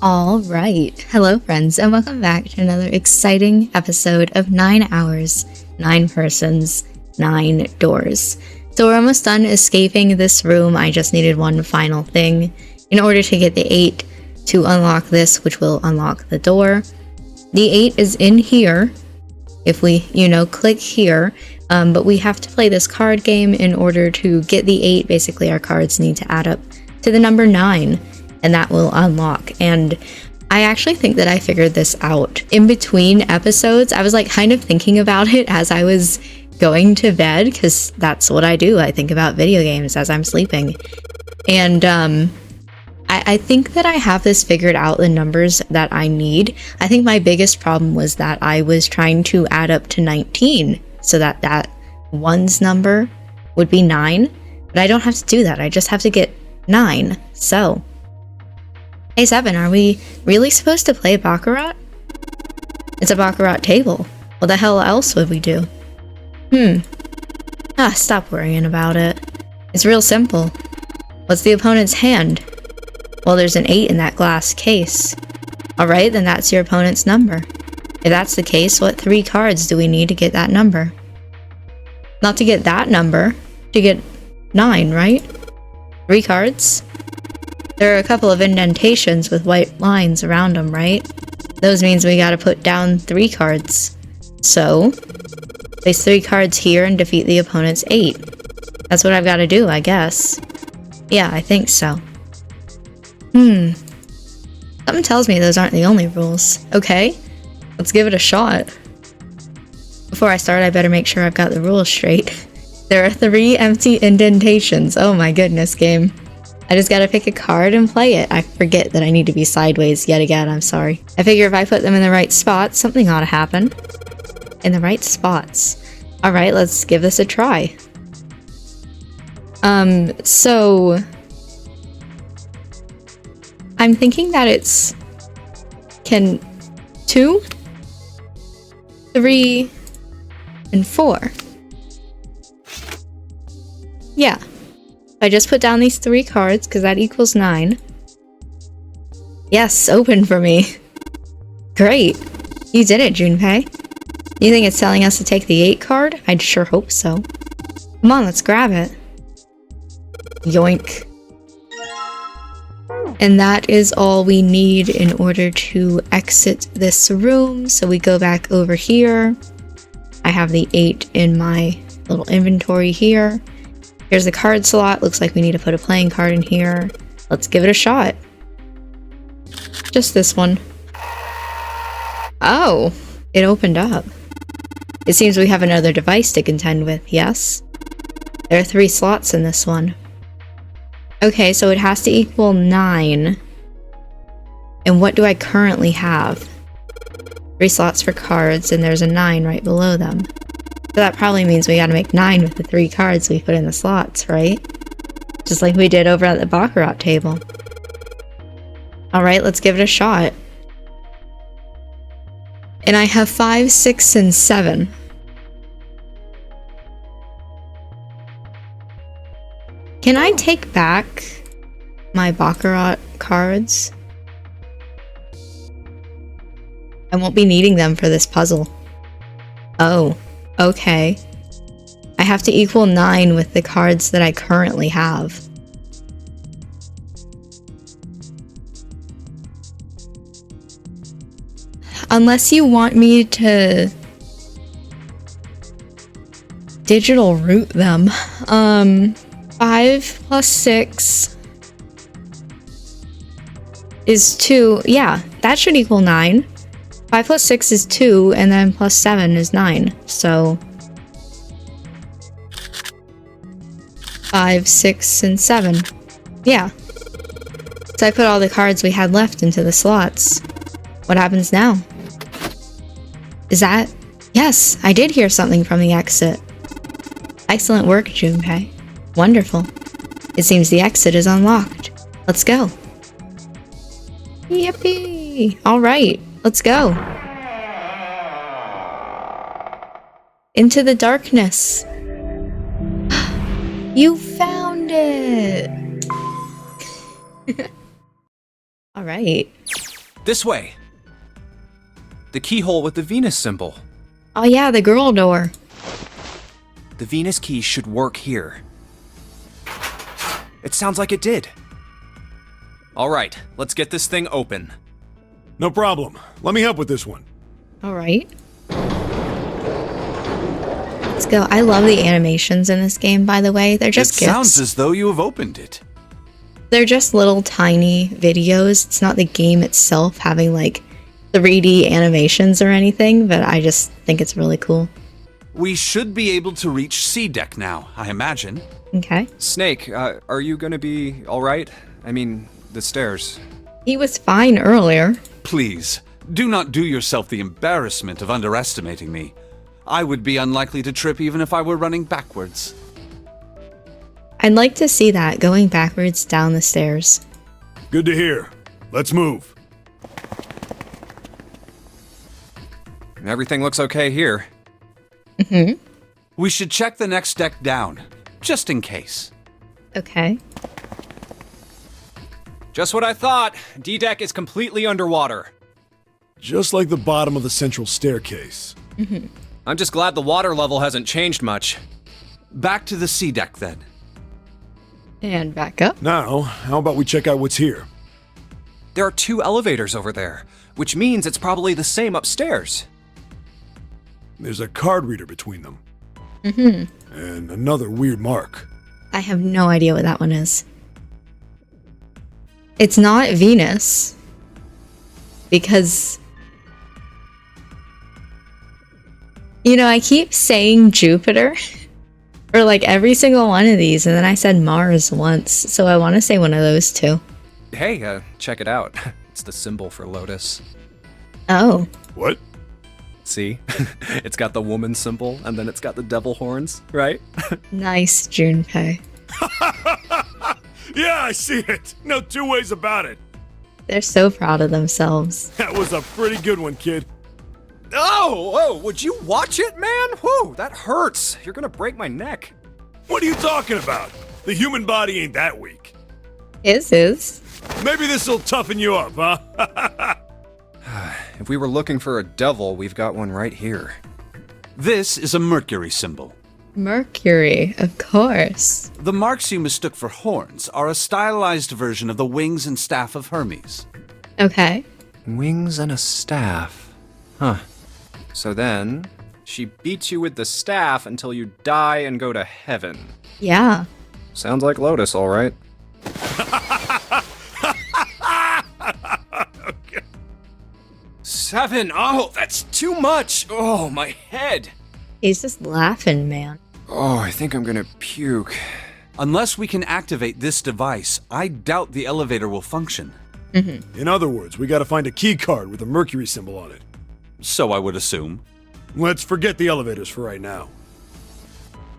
All right. Hello, friends, and welcome back to another exciting episode of 9 hours, 9 persons, 9 doors. So we're almost done escaping this room. I just needed one final thing in order to get the 8 to unlock this, which will unlock the door. The 8 is in here. If we, click here, but we have to play this card game in order to get the 8. Basically, our cards need to add up to the number 9. And that will unlock. And I actually think that I figured this out. In between episodes, I was kind of thinking about it as I was going to bed, because that's what I do. I think about video games as I'm sleeping. And I think that I have this figured out, the numbers that I need. I think my biggest problem was that I was trying to add up to 19 so that that 1's number would be 9. But I don't have to do that. I just have to get 9. So hey, 7, are we really supposed to play Baccarat? It's a Baccarat table. What the hell else would we do? Stop worrying about it. It's real simple. What's the opponent's hand? Well, there's an 8 in that glass case. Alright, then that's your opponent's number. If that's the case, what 3 cards do we need to get that number? Not to get that number, to get 9, right? 3 cards? There are a couple of indentations with white lines around them, right? Those means we gotta put down 3 cards. So, place 3 cards here and defeat the opponent's 8. That's what I've gotta do, I guess. Yeah, I think so. Something tells me those aren't the only rules. Okay, let's give it a shot. Before I start, I better make sure I've got the rules straight. There are 3 empty indentations. Oh my goodness, game. I just gotta pick a card and play it. I forget that I need to be sideways yet again, I'm sorry. I figure if I put them in the right spots, something ought to happen. In the right spots. Alright, let's give this a try. So I'm thinking that it's 2, 3, and 4. Yeah. I just put down these 3 cards, because that equals 9. Yes, open for me. Great. You did it, Junpei. You think it's telling us to take the 8 card? I'd sure hope so. Come on, let's grab it. Yoink. And that is all we need in order to exit this room. So we go back over here. I have the 8 in my little inventory here. Here's the card slot. Looks like we need to put a playing card in here. Let's give it a shot. Just this one. Oh, it opened up. It seems we have another device to contend with, yes? There are 3 slots in this one. Okay, so it has to equal 9. And what do I currently have? 3 slots for cards, and there's a 9 right below them. So that probably means we gotta make 9 with the 3 cards we put in the slots, right? Just like we did over at the Baccarat table. Alright, let's give it a shot. And I have 5, 6, and 7. Can I take back my Baccarat cards? I won't be needing them for this puzzle. Oh. Okay. I have to equal 9 with the cards that I currently have. Unless you want me to digital root them. 5 plus 6 is 2. Yeah, that should equal 9. 5 plus 6 is 2, and then plus 7 is 9, so 5, 6, and 7. Yeah. So I put all the cards we had left into the slots. What happens now? Is that... Yes, I did hear something from the exit. Excellent work, Junpei. Wonderful. It seems the exit is unlocked. Let's go. Yippee! Alright. Let's go. Into the darkness. You found it! Alright. This way. The keyhole with the Venus symbol. Oh yeah, the girl door. The Venus key should work here. It sounds like it did. All right, let's get this thing open. No problem. Let me help with this one. Alright. Let's go. I love the animations in this game, by the way. They're just It GIFs. sounds as though you have opened it. They're just little tiny videos. It's not the game itself having like 3D animations or anything, but I just think it's really cool. We should be able to reach C deck now, I imagine. Okay. Snake, are you gonna be alright? I mean, the stairs. He was fine earlier. Please, do not do yourself the embarrassment of underestimating me. I would be unlikely to trip even if I were running backwards. I'd like to see that going backwards down the stairs. Good to hear. Let's move. Everything looks okay here. We should check the next deck down, just in case. Okay. Just what I thought. D-deck is completely underwater. Just like the bottom of the central staircase. I'm just glad the water level hasn't changed much. Back to the C deck then. And back up. Now, how about we check out what's here? There are 2 elevators over there, which means it's probably the same upstairs. There's a card reader between them. And another weird mark. I have no idea what that one is. It's not Venus. Because... You know, I keep saying Jupiter. For like every single one of these, and then I said Mars once. So I want to say one of those two. Hey, check it out. It's the symbol for Lotus. Oh. What? See? It's got the woman symbol, and then it's got the devil horns, right? Nice, Junpei. Yeah, I see it. No two ways about it. They're so proud of themselves. That was a pretty good one, kid. Oh, would you watch it, man? Whew, that hurts. You're gonna break my neck. What are you talking about? The human body ain't that weak. Is. Maybe this'll toughen you up, huh? If we were looking for a devil, we've got one right here. This is a Mercury symbol. Mercury, of course. The marks you mistook for horns are a stylized version of the wings and staff of Hermes. Okay. Wings and a staff. Huh. So then, she beats you with the staff until you die and go to heaven. Yeah. Sounds like Lotus, all right. Okay. 7. Oh, that's too much. Oh, my head. He's just laughing, man. Oh, I think I'm gonna puke. Unless we can activate this device, I doubt the elevator will function. In other words, we gotta find a key card with a Mercury symbol on it. So I would assume. Let's forget the elevators for right now.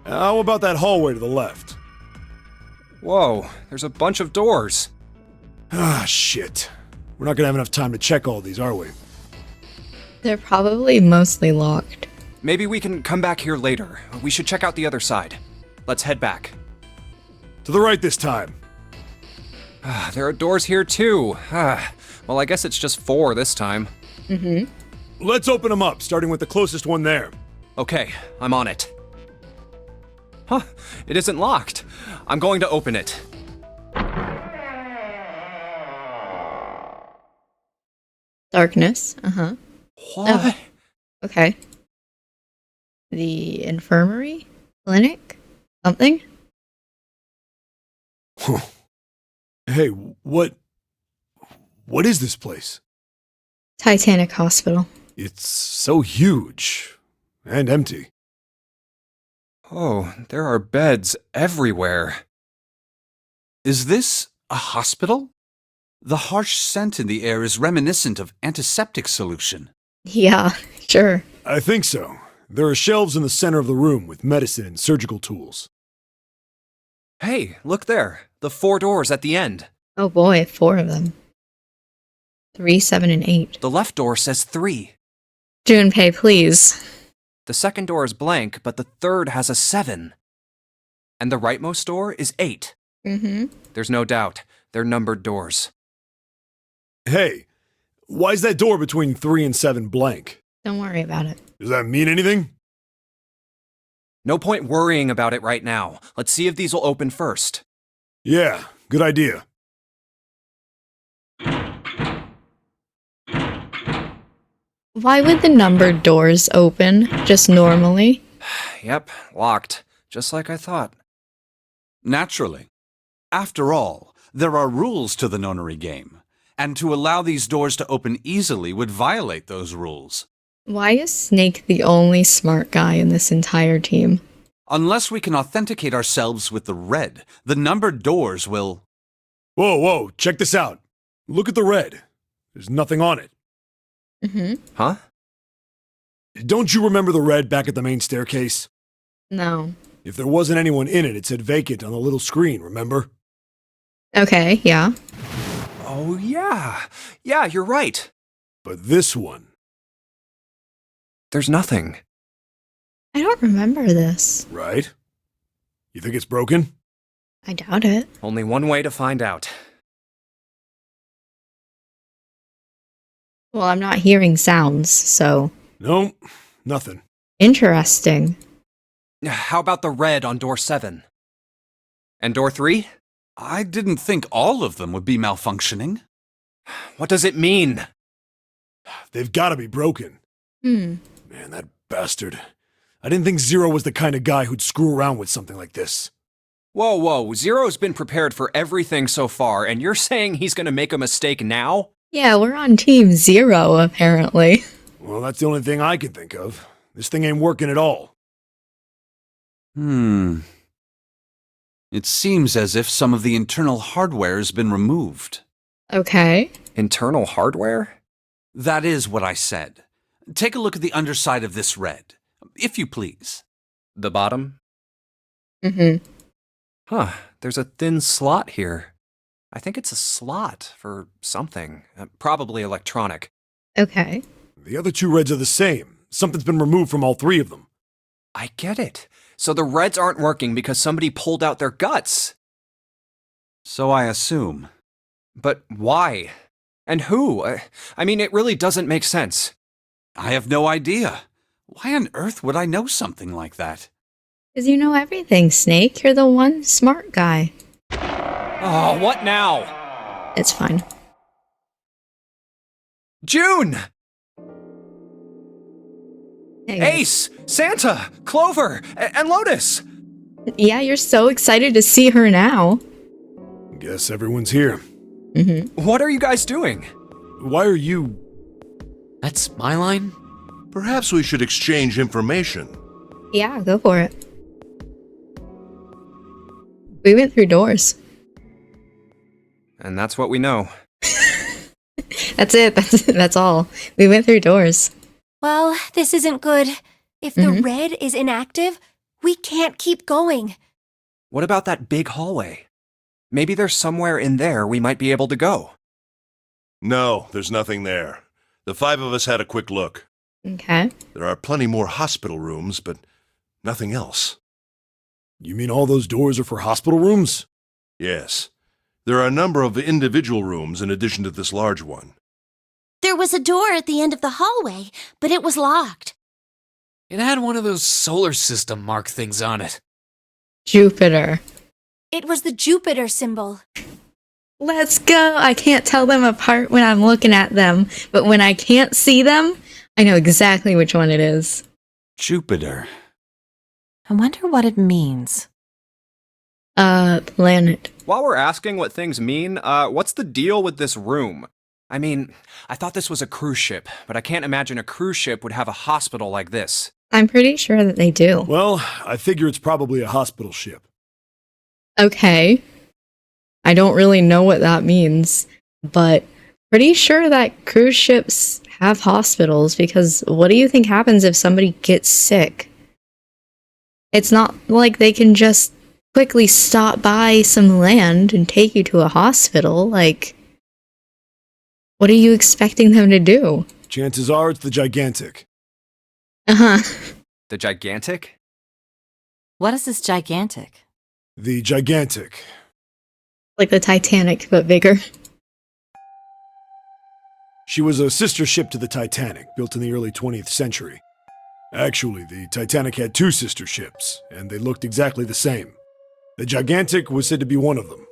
How about that hallway to the left? Whoa, there's a bunch of doors. Ah, shit. We're not gonna have enough time to check all these, are we? They're probably mostly locked. Maybe we can come back here later. We should check out the other side. Let's head back. To the right this time. There are doors here too. Well, I guess it's just 4 this time. Let's open them up, starting with the closest one there. Okay, I'm on it. Huh, it isn't locked. I'm going to open it. Darkness. Uh-huh. What? Okay. The infirmary? Clinic? Something? Hey, what is this place? Titanic Hospital. It's so huge and empty. Oh, there are beds everywhere. Is this a hospital? The harsh scent in the air is reminiscent of antiseptic solution. Yeah, sure. I think so. There are shelves in the center of the room with medicine and surgical tools. Hey, look there. The 4 doors at the end. Oh boy, 4 of them. 3, 7, and 8. The left door says 3. Junpei, please. The second door is blank, but the third has a 7. And the rightmost door is 8. Mm-hmm. There's no doubt. They're numbered doors. Hey, Why's that door between 3 and 7 blank? Don't worry about it. Does that mean anything? No point worrying about it right now. Let's see if these will open first. Yeah, good idea. Why would the numbered doors open just normally? Yep, locked. Just like I thought. Naturally. After all, there are rules to the nonary game, and to allow these doors to open easily would violate those rules. Why is Snake the only smart guy in this entire team? Unless we can authenticate ourselves with the red, the numbered doors will... Whoa, check this out. Look at the red. There's nothing on it. Huh? Don't you remember the red back at the main staircase? No. If there wasn't anyone in it, it said vacant on the little screen, remember? Okay, yeah. Oh, yeah. Yeah, you're right. But this one... There's nothing. I don't remember this. Right? You think it's broken? I doubt it. Only one way to find out. Well, I'm not hearing sounds, so... No, nothing. Interesting. How about the red on door 7? And door 3? I didn't think all of them would be malfunctioning. What does it mean? They've got to be broken. Hmm. Man, that bastard. I didn't think Zero was the kind of guy who'd screw around with something like this. Whoa. Zero's been prepared for everything so far, and you're saying he's gonna make a mistake now? Yeah, we're on Team Zero, apparently. Well, that's the only thing I can think of. This thing ain't working at all. It seems as if some of the internal hardware has been removed. Okay. Internal hardware? That is what I said. Take a look at the underside of this red, if you please. The bottom? Mm-hmm. Huh, there's a thin slot here. I think it's a slot for something. Probably electronic. Okay. The other 2 reds are the same. Something's been removed from all 3 of them. I get it. So the reds aren't working because somebody pulled out their guts. So I assume. But why? And who? I mean, it really doesn't make sense. I have no idea. Why on earth would I know something like that? Because you know everything, Snake. You're the one smart guy. Oh, what now? It's fine. June! Hey, guys. Ace! Santa! Clover! And Lotus! Yeah, you're so excited to see her now. Guess everyone's here. Mm-hmm. What are you guys doing? Why are you... That's my line? Perhaps we should exchange information. Yeah, go for it. We went through doors. And that's what we know. That's it. That's all. We went through doors. Well, this isn't good. If the red is inactive, we can't keep going. What about that big hallway? Maybe there's somewhere in there we might be able to go. No, there's nothing there. The 5 of us had a quick look. Okay. There are plenty more hospital rooms, but nothing else. You mean all those doors are for hospital rooms? Yes. There are a number of individual rooms in addition to this large one. There was a door at the end of the hallway, but it was locked. It had one of those solar system mark things on it. Jupiter. It was the Jupiter symbol. Let's go. I can't tell them apart when I'm looking at them, but when I can't see them, I know exactly which one it is. Jupiter. I wonder what it means. Planet. While we're asking what things mean, what's the deal with this room? I mean, I thought this was a cruise ship, but I can't imagine a cruise ship would have a hospital like this. I'm pretty sure that they do. Well, I figure it's probably a hospital ship. Okay. I don't really know what that means, but pretty sure that cruise ships have hospitals because what do you think happens if somebody gets sick? It's not like they can just quickly stop by some land and take you to a hospital. Like, what are you expecting them to do? Chances are it's the Gigantic. Uh-huh. The Gigantic? What is this gigantic? The Gigantic. Like the Titanic, but bigger. She was a sister ship to the Titanic, built in the early 20th century. Actually, the Titanic had two sister ships, and they looked exactly the same. The Gigantic was said to be one of them.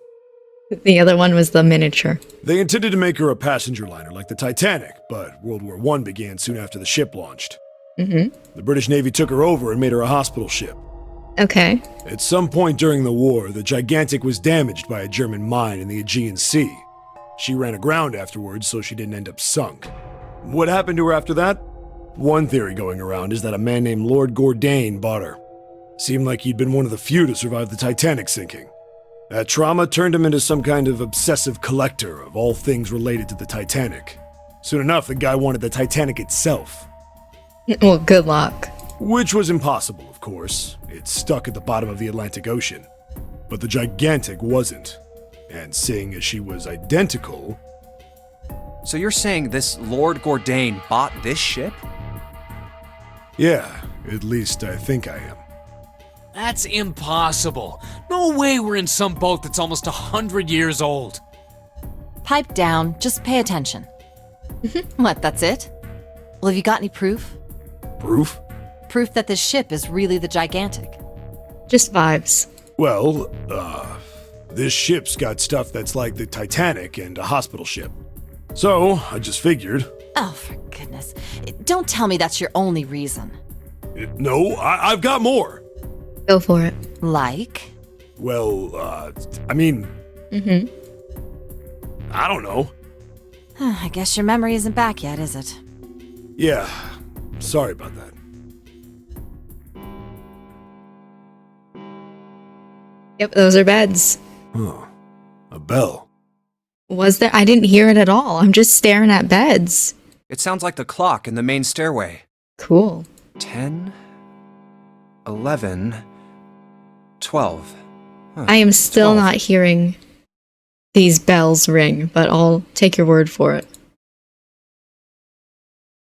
The other one was the miniature. They intended to make her a passenger liner like the Titanic, but World War I began soon after the ship launched. Mm-hmm. The British Navy took her over and made her a hospital ship. Okay. At some point during the war, the Gigantic was damaged by a German mine in the Aegean Sea. She ran aground afterwards, so she didn't end up sunk. What happened to her after that? One theory going around is that a man named Lord Gourdane bought her. Seemed like he'd been one of the few to survive the Titanic sinking. That trauma turned him into some kind of obsessive collector of all things related to the Titanic. Soon enough, the guy wanted the Titanic itself. Well, good luck. Which was impossible, of course. It's stuck at the bottom of the Atlantic Ocean. But the Gigantic wasn't. And seeing as she was identical... So you're saying this Lord Gourdane bought this ship? Yeah, at least I think I am. That's impossible. No way we're in some boat that's almost 100 years old. Pipe down, just pay attention. What, that's it? Well, have you got any proof? Proof? Proof that this ship is really the Gigantic. Just vibes. Well, this ship's got stuff that's like the Titanic and a hospital ship. So, I just figured... Oh, for goodness. Don't tell me that's your only reason. No, I've got more! Go for it. Like? Well, I mean... Mm-hmm. I don't know. I guess your memory isn't back yet, is it? Yeah, sorry about that. Yep, those are beds. Huh. A bell. Was there? I didn't hear it at all. I'm just staring at beds. It sounds like the clock in the main stairway. Cool. 10, 11, 12. Huh. I am still 12. not hearing these bells ring, but I'll take your word for it.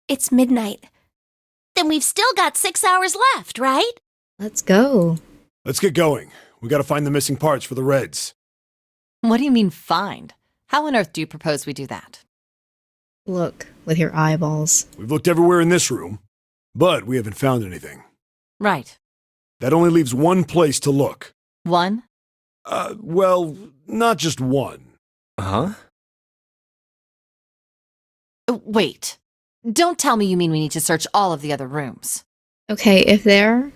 It's midnight. Then we've still got 6 hours left, right? Let's go. Let's get going. We gotta find the missing parts for the Reds. What do you mean, find? How on earth do you propose we do that? Look with your eyeballs. We've looked everywhere in this room, but we haven't found anything. Right. That only leaves one place to look. One? Well, not just one. Huh? Wait. Don't tell me you mean we need to search all of the other rooms. Okay, if there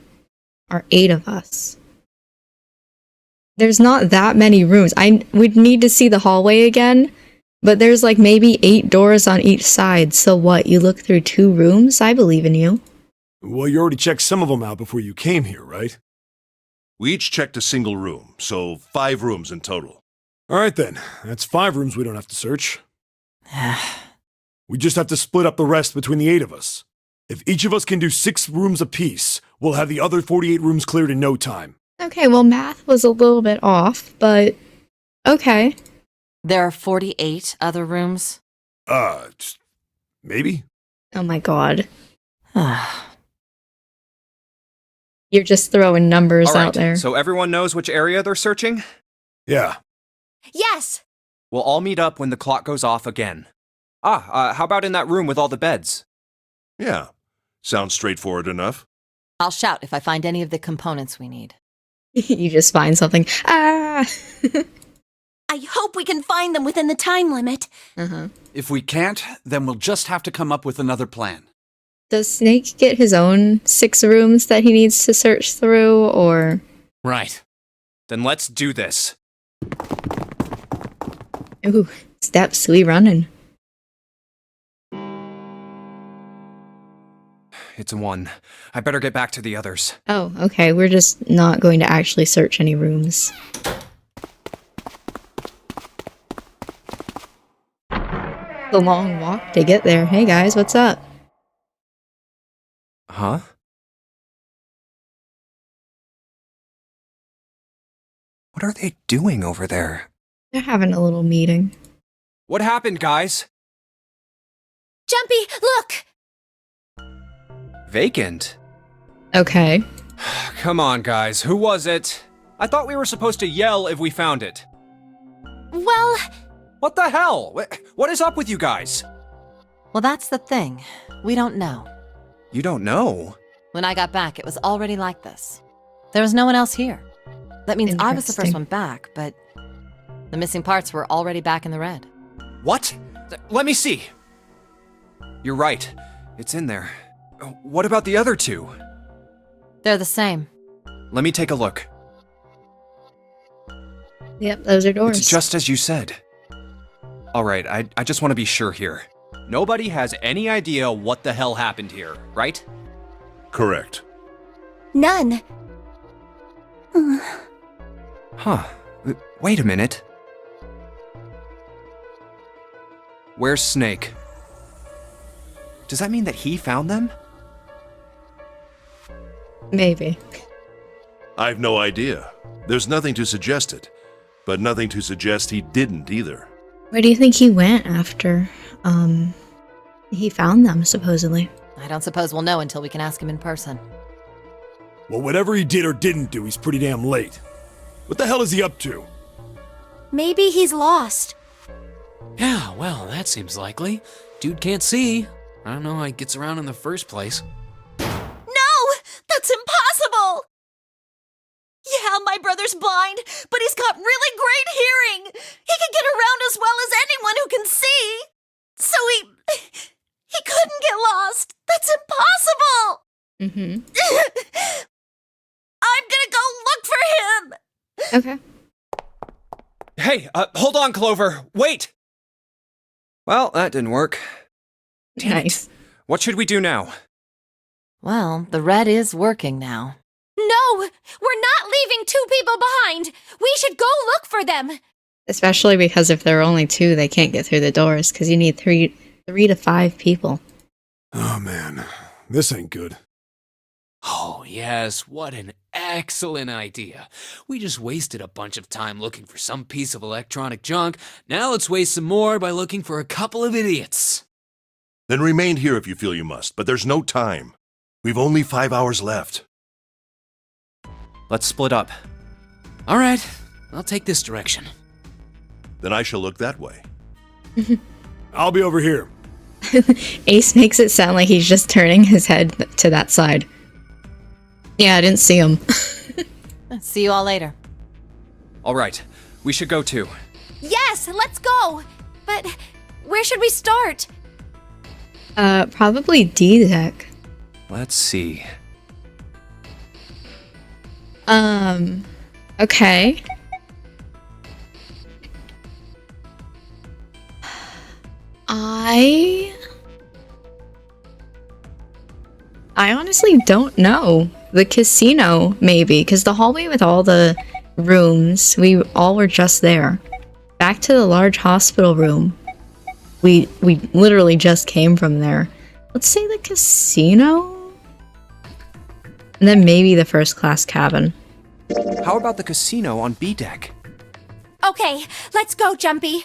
are 8 of us, there's not that many rooms. I would need to see the hallway again, but there's like maybe 8 doors on each side. So what, you look through 2 rooms? I believe in you. Well, you already checked some of them out before you came here, right? We each checked a single room, so 5 rooms in total. All right then, that's 5 rooms we don't have to search. We just have to split up the rest between the 8 of us. If each of us can do 6 rooms apiece, we'll have the other 48 rooms cleared in no time. Okay, well, math was a little bit off, but okay. There are 48 other rooms? Maybe? Oh my god. You're just throwing numbers All right, out there. so everyone knows which area they're searching? Yeah. Yes! We'll all meet up when the clock goes off again. How about in that room with all the beds? Yeah, sounds straightforward enough. I'll shout if I find any of the components we need. You just find something. Ah! I hope we can find them within the time limit. Uh-huh. If we can't, then we'll just have to come up with another plan. Does Snake get his own 6 rooms that he needs to search through, or...? Right. Then let's do this. Ooh, steps we running. It's a 1. I better get back to the others. Oh, okay, we're just not going to actually search any rooms. The long walk to get there. Hey guys, what's up? Huh? What are they doing over there? They're having a little meeting. What happened, guys? Jumpy, look! Vacant? Okay. Come on, guys. Who was it? I thought we were supposed to yell if we found it. Well, What the hell? What is up with you guys? Well, that's the thing. We don't know. You don't know? When I got back, it was already like this. There was no one else here. That means I was the first Interesting. one back, but the missing parts were already back in the red. What? Let me see. You're right. It's in there. What about the other two? They're the same. Let me take a look. Yep, those are doors. It's just as you said. Alright, I just want to be sure here. Nobody has any idea what the hell happened here, right? Correct. None. Huh. Wait a minute. Where's Snake? Does that mean that he found them? Maybe. I've no idea. There's nothing to suggest it, but nothing to suggest he didn't either. Where do you think he went after, he found them, supposedly? I don't suppose we'll know until we can ask him in person. Well, whatever he did or didn't do, he's pretty damn late. What the hell is he up to? Maybe he's lost. Yeah, well, that seems likely. Dude can't see. I don't know how he gets around in the first place. No! That's impossible! Yeah, my brother's blind, but he's got really great hearing. He can get around as well as anyone who can see. So he couldn't get lost. That's impossible! Mm-hmm. I'm gonna go look for him! Okay. Hey, hold on, Clover. Wait! Well, that didn't work. Damn it. Nice. What should we do now? Well, the red is working now. No! We're not leaving two people behind! We should go look for them! Especially because if there are only two, they can't get through the doors, because you need three to 5 people. Oh man, this ain't good. Oh, yes, what an excellent idea. We just wasted a bunch of time looking for some piece of electronic junk. Now let's waste some more by looking for a couple of idiots. Then remain here if you feel you must, but there's no time. We've only 5 hours left. Let's split up. All right, I'll take this direction. Then I shall look that way. I'll be over here. Ace makes it sound like he's just turning his head to that side. Yeah, I didn't see him. See you all later. All right, we should go too. Yes, let's go! But where should we start? Probably D-Deck. Let's see. Okay. I honestly don't know. The casino, maybe, because the hallway with all the rooms, we all were just there. Back to the large hospital room. We literally just came from there. Let's say the casino? And then maybe the first class cabin. How about the casino on B deck? Okay, let's go, Jumpy.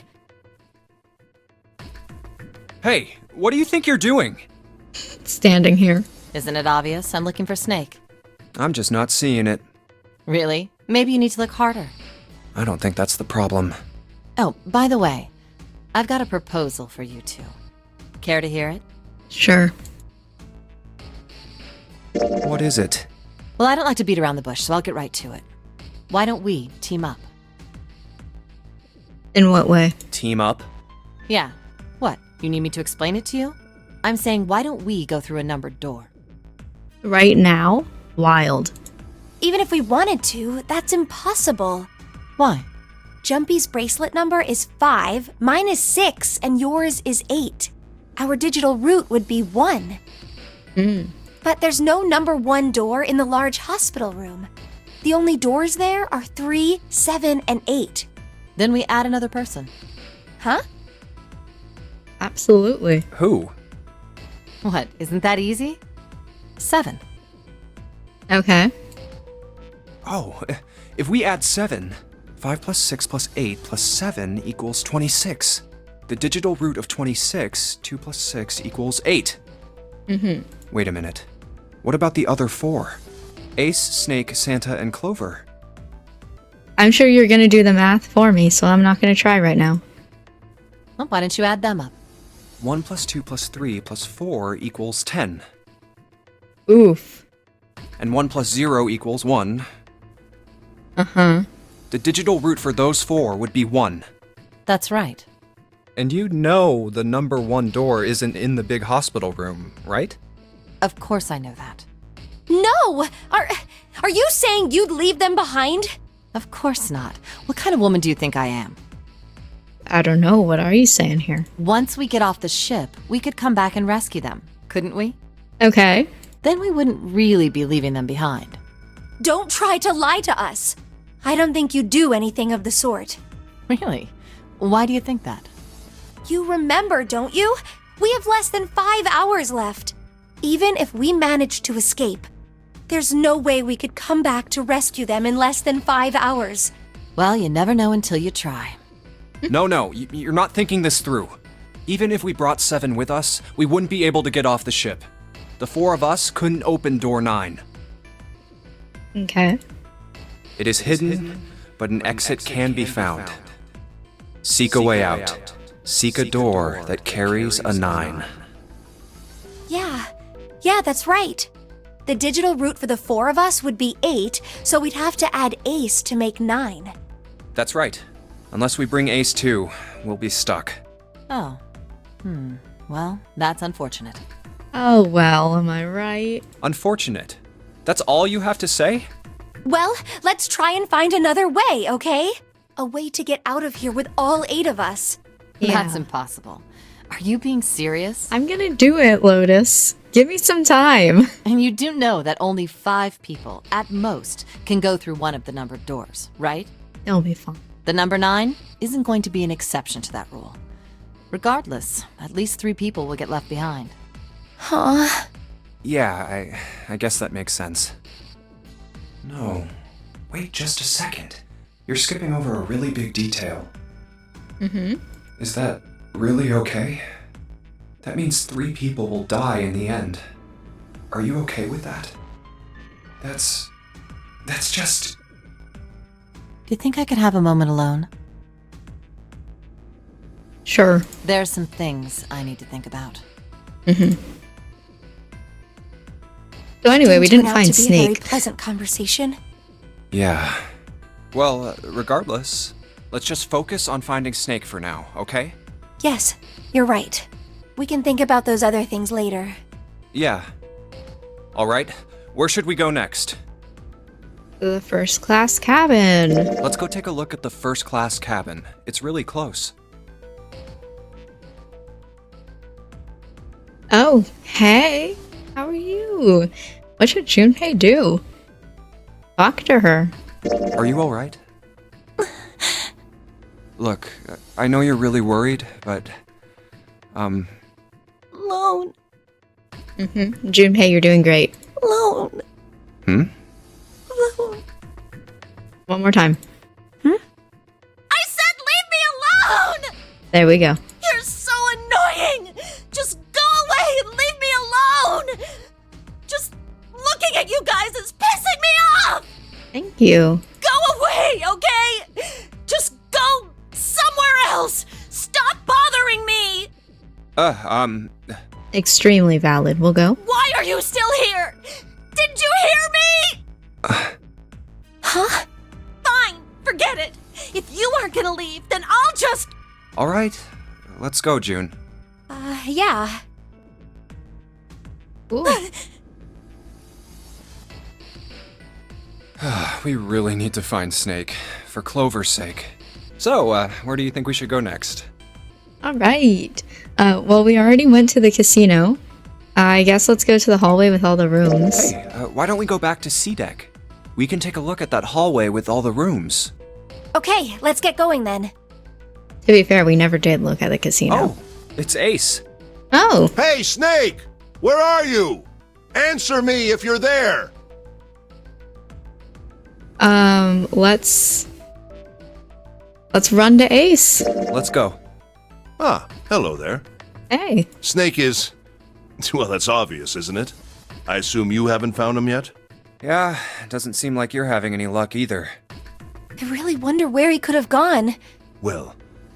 Hey, what do you think you're doing? Standing here. Isn't it obvious? I'm looking for Snake. I'm just not seeing it. Really? Maybe you need to look harder. I don't think that's the problem. Oh, by the way, I've got a proposal for you two. Care to hear it? Sure. What is it? Well, I don't like to beat around the bush, so I'll get right to it. Why don't we team up? In what way? Team up? Yeah. What? You need me to explain it to you? I'm saying, why don't we go through a numbered door? Right now? Wild. Even if we wanted to, that's impossible. Why? Jumpy's bracelet number is 5, mine is 6, and yours is 8. Our digital route would be 1. But there's no number 1 door in the large hospital room. The only doors there are 3, 7, and 8. Then we add another person. Huh? Absolutely. Who? What, isn't that easy? 7. Okay. Oh, if we add 7, 5 plus 6 plus 8 plus 7 equals 26. The digital root of 26, 2 plus 6 equals 8. Wait a minute. What about the other 4? Ace, Snake, Santa, and Clover. I'm sure you're gonna do the math for me, so I'm not gonna try right now. Well, why don't you add them up? 1 plus 2 plus 3 plus 4 equals 10. Oof. And 1 plus 0 equals 1. Uh-huh. The digital root for those 4 would be 1. That's right. And you know the number 1 door isn't in the big hospital room, right? Of course I know that. No! Are you saying you'd leave them behind? Of course not. What kind of woman do you think I am? I don't know. What are you saying here? Once we get off the ship, we could come back and rescue them, couldn't we? Okay. Then we wouldn't really be leaving them behind. Don't try to lie to us. I don't think you'd do anything of the sort. Really? Why do you think that? You remember, don't you? We have less than 5 hours left. Even if we manage to escape, there's no way we could come back to rescue them in less than 5 hours. Well, you never know until you try. No, you're not thinking this through. Even if we brought 7 with us, we wouldn't be able to get off the ship. The 4 of us couldn't open door 9. Okay. It is hidden, but an exit can be found. Seek a way out. Seek a door that carries a 9. Yeah, that's right. The digital root for the 4 of us would be 8, so we'd have to add Ace to make 9. That's right. Unless we bring Ace too, we'll be stuck. Oh. Well, that's unfortunate. Oh, well, am I right? Unfortunate. That's all you have to say? Well, let's try and find another way, okay? A way to get out of here with all 8 of us. Yeah. That's impossible. Are you being serious? I'm gonna do it, Lotus. Give me some time. And you do know that only 5 people, at most, can go through one of the numbered doors, right? It'll be fun. The number 9 isn't going to be an exception to that rule. Regardless, at least 3 people will get left behind. Huh? Yeah, I guess that makes sense. No. Wait just a second. You're skipping over a really big detail. Mm-hmm. Is that really okay? That means 3 people will die in the end. Are you okay with that? That's just... Do you think I could have a moment alone? Sure. There's some things I need to think about. Mm-hmm. So anyway, we didn't Turned out find to be a very Snake. pleasant conversation. Yeah. Well, regardless, let's just focus on finding Snake for now, okay? Yes, you're right. We can think about those other things later. Yeah. Alright, where should we go next? The first class cabin. Let's go take a look at the first class cabin. It's really close. Oh, hey. How are you? What should Junpei do? Talk to her. Are you alright? Look, I know you're really worried, but... Alone. Mm-hmm. Junpei, you're doing great. Alone. Hmm? Alone. One more time. I said leave me alone! There we go. You're so annoying! Just go away and leave me alone! Just looking at you guys is pissing me off! Thank you. Go away, okay? Just go somewhere else! Stop bothering me! Extremely valid. We'll go. Why are you still here? Did you hear me? Huh? Fine, forget it. If you aren't gonna leave, then I'll just... Alright, let's go, June. Yeah. Ooh. We really need to find Snake, for Clover's sake. So, where do you think we should go next? All right. Well, we already went to the casino. I guess let's go to the hallway with all the rooms. Hey, why don't we go back to C-Deck? We can take a look at that hallway with all the rooms. Okay, let's get going then. To be fair, we never did look at the casino. Oh, it's Ace. Oh. Hey, Snake! Where are you? Answer me if you're there! Let's run to Ace. Let's go. Ah, hello there. Hey. Snake is... Well, that's obvious, isn't it? I assume you haven't found him yet? Yeah, doesn't seem like you're having any luck either. I really wonder where he could have gone. Well,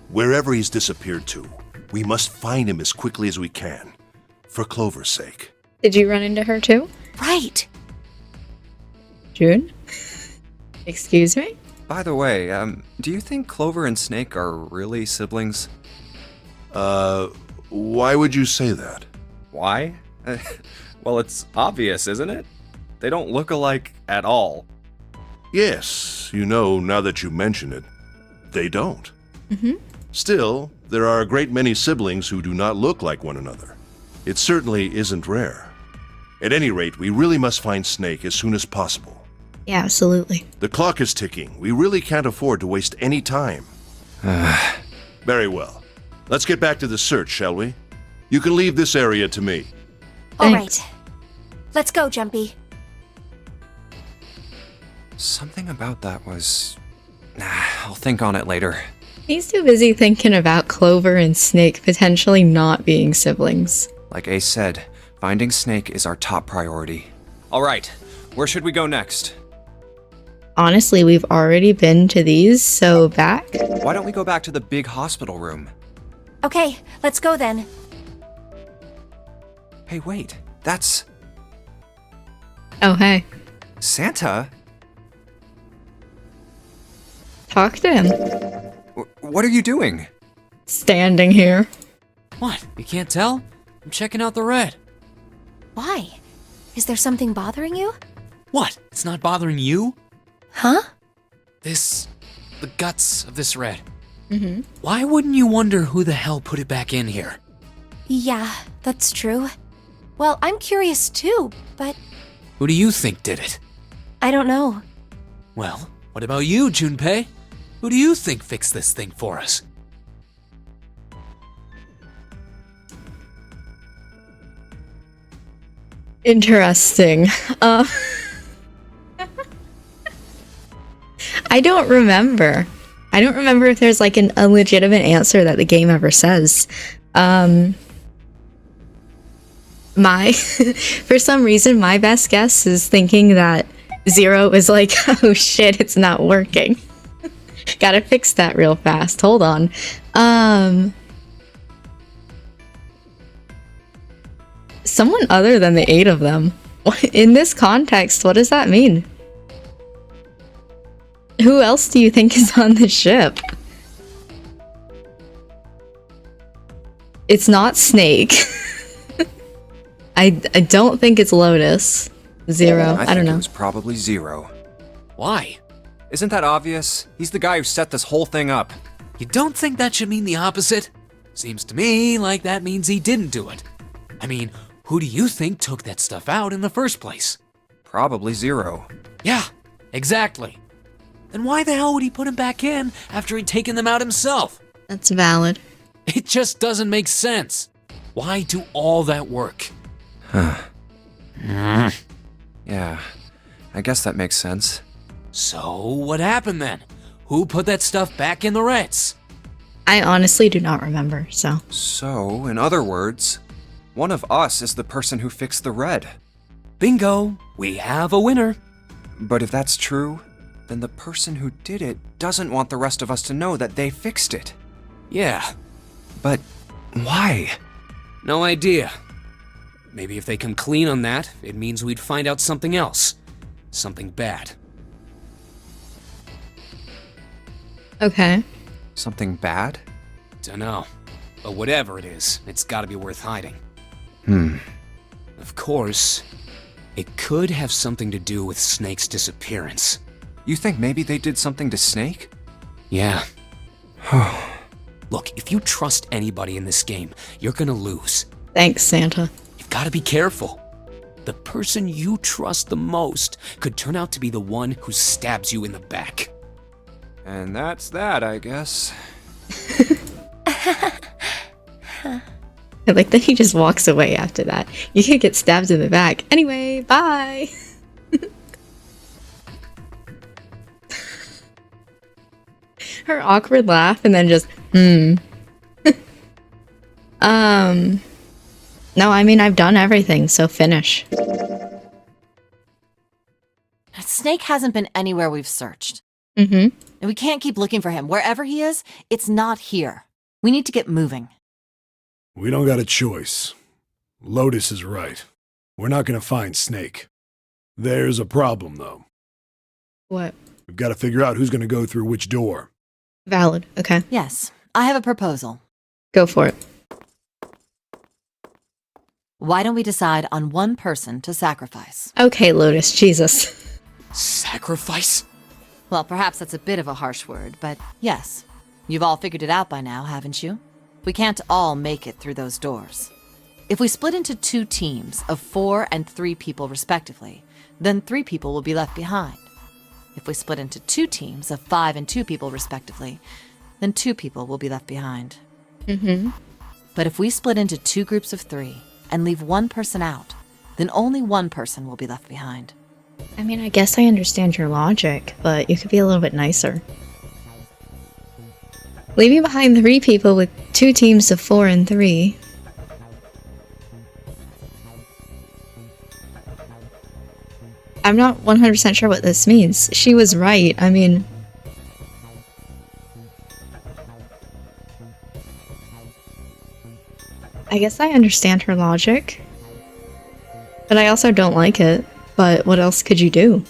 wherever he's disappeared to, We must find him as quickly as we can. For Clover's sake. Did you run into her too? Right. June? Excuse me? By the way, do you think Clover and Snake are really siblings? Why would you say that? Why? Well, it's obvious, isn't it? They don't look alike at all. Yes, now that you mention it, they don't. Still, there are a great many siblings who do not look like one another. It certainly isn't rare. At any rate, we really must find Snake as soon as possible. Yeah, absolutely. The clock is ticking. We really can't afford to waste any time. Very well. Let's get back to the search, shall we? You can leave this area to me. All Thanks. right. Let's go, Jumpy. Something about that was... I'll think on it later. He's too busy thinking about Clover and Snake potentially not being siblings. Like Ace said, finding Snake is our top priority. Alright, where should we go next? Honestly, we've already been to these, so back? Why don't we go back to the big hospital room? Okay, let's go then. Hey, wait, that's... Oh, hey. Santa? Talk to him. What are you doing? Standing here. What? You can't tell? I'm checking out the red. Why? Is there something bothering you? What? It's not bothering you? Huh? The guts of this red. Why wouldn't you wonder who the hell put it back in here? Yeah, that's true. Well, I'm curious too, but Who do you think did it? I don't know. Well, what about you, Junpei? Who do you think fixed this thing for us? Interesting. I don't remember. I don't remember if there's like a legitimate answer that the game ever says. For some reason, my best guess is thinking that Zero is like, oh shit, it's not working. Gotta fix that real fast. Hold on. Someone other than the 8 of them. In this context, what does that mean? Who else do you think is on the ship? It's not Snake. I don't think it's Lotus. Zero. I don't think know. It was probably Zero. Why? Isn't that obvious? He's the guy who set this whole thing up. You don't think that should mean the opposite? Seems to me like that means he didn't do it. I mean, who do you think took that stuff out in the first place? Probably Zero. Yeah, exactly. Then why the hell would he put him back in after he'd taken them out himself? That's valid. It just doesn't make sense. Why do all that work? Yeah, I guess that makes sense. So what happened then? Who put that stuff back in the Reds? I honestly do not remember, so. So, in other words, one of us is the person who fixed the red. Bingo, we have a winner. But if that's true, then the person who did it doesn't want the rest of us to know that they fixed it. Yeah, But why? no idea. Maybe if they come clean on that, it means we'd find out something else. Something bad. Okay. Something bad? Dunno. But whatever it is, it's gotta be worth hiding. Hmm. Of course, it could have something to do with Snake's disappearance. You think maybe they did something to Snake? Yeah. Look, if you trust anybody in this game, you're gonna lose. Thanks, Santa. You've gotta be careful. The person you trust the most could turn out to be the one who stabs you in the back. And that's that, I guess. I like that he just walks away after that. You could get stabbed in the back. Anyway, bye! Her awkward laugh and then just, No, I mean, I've done everything, so finish. Snake hasn't been anywhere we've searched. Mm-hmm. And we can't keep looking for him. Wherever he is, it's not here. We need to get moving. We don't got a choice. Lotus is right. We're not gonna find Snake. There's a problem, though. What? We've got to figure out who's gonna go through which door. Valid. Okay. Yes, I have a proposal. Go for it. Why don't we decide on one person to sacrifice? Okay, Lotus. Jesus. Sacrifice? Well, perhaps that's a bit of a harsh word, but yes. You've all figured it out by now, haven't you? We can't all make it through those doors. If we split into 2 teams of 4 and 3 people respectively, then 3 people will be left behind. If we split into 2 teams of 5 and 2 people respectively, then 2 people will be left behind. But if we split into 2 groups of 3 and leave 1 person out, then only 1 person will be left behind. I mean, I guess I understand your logic, but you could be a little bit nicer. Leaving behind 3 people with 2 teams of 4 and 3. I'm not 100% sure what this means. She was right. I mean... I guess I understand her logic. But I also don't like it. But what else could you do?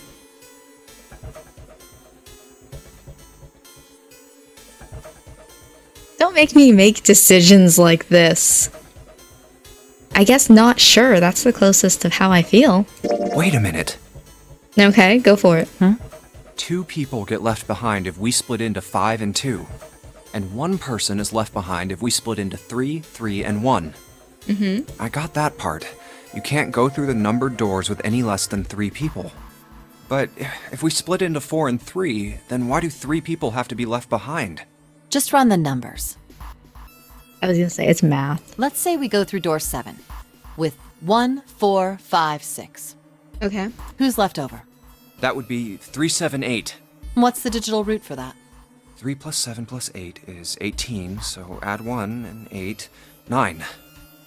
Don't make me make decisions like this. I guess not sure. That's the closest of how I feel. Wait a minute. Okay, go for it. 2 people get left behind if we split into 5 and 2. And 1 person is left behind if we split into 3, 3, and 1. I got that part. You can't go through the numbered doors with any less than 3 people. But if we split into 4 and 3, then why do 3 people have to be left behind? Just run the numbers. I was gonna say, it's math. Let's say we go through door 7 with 1, 4, 5, 6. Okay. Who's left over? That would be 3, 7, 8. What's the digital root for that? 3 plus 7 plus 8 is 18, so add 1 and 8, 9.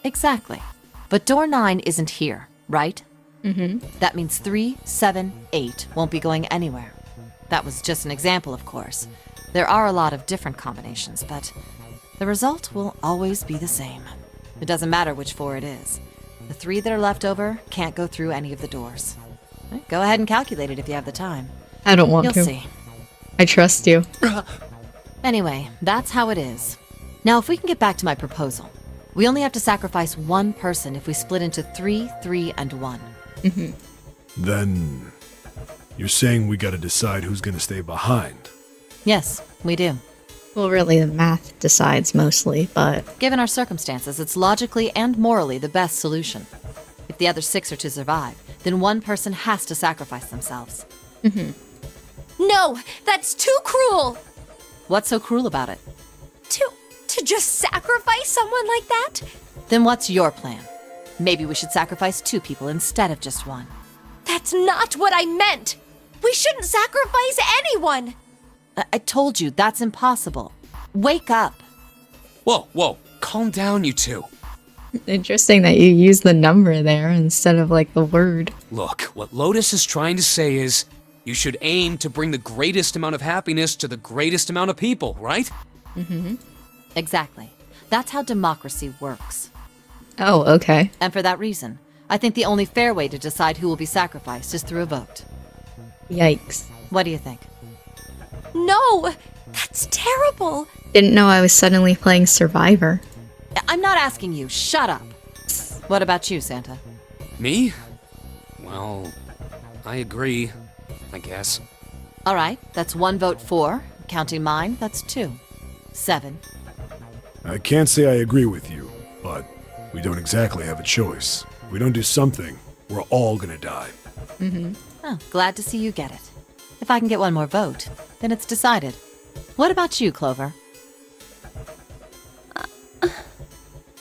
Exactly. But door 9 isn't here, right? That means 3, 7, 8 won't be going anywhere. That was just an example, of course. There are a lot of different combinations, but the result will always be the same. It doesn't matter which 4 it is. The 3 that are left over can't go through any of the doors. Go ahead and calculate it if you have the time. I don't want You'll to. see. I trust you. Anyway, that's how it is. Now, if we can get back to my proposal, we only have to sacrifice 1 person if we split into 3, 3, and 1. Then... you're saying we gotta decide who's gonna stay behind. Yes, we do. Well, really, the math decides mostly, but... Given our circumstances, it's logically and morally the best solution. If the other 6 are to survive, then 1 person has to sacrifice themselves. No, that's too cruel! What's so cruel about it? To just sacrifice someone like that? Then what's your plan? Maybe we should sacrifice 2 people instead of just 1. That's not what I meant! We shouldn't sacrifice anyone! I told you, that's impossible. Wake up. Whoa, calm down, you 2. Interesting that you use the number there instead of, like, the word. Look, what Lotus is trying to say is, you should aim to bring the greatest amount of happiness to the greatest amount of people, right? Exactly. That's how democracy works. Oh, okay. And for that reason, I think the only fair way to decide who will be sacrificed is through a vote. Yikes. What do you think? No! That's terrible! Didn't know I was suddenly playing Survivor. I'm not asking you. Shut up. What about you, Santa? Me? Well, I agree, I guess. All right, that's 1 vote for. Counting mine, that's 2. 7. I can't say I agree with you, but we don't exactly have a choice. If we don't do something, we're all gonna die. Oh, glad to see you get it. If I can get 1 more vote, then it's decided. What about you, Clover?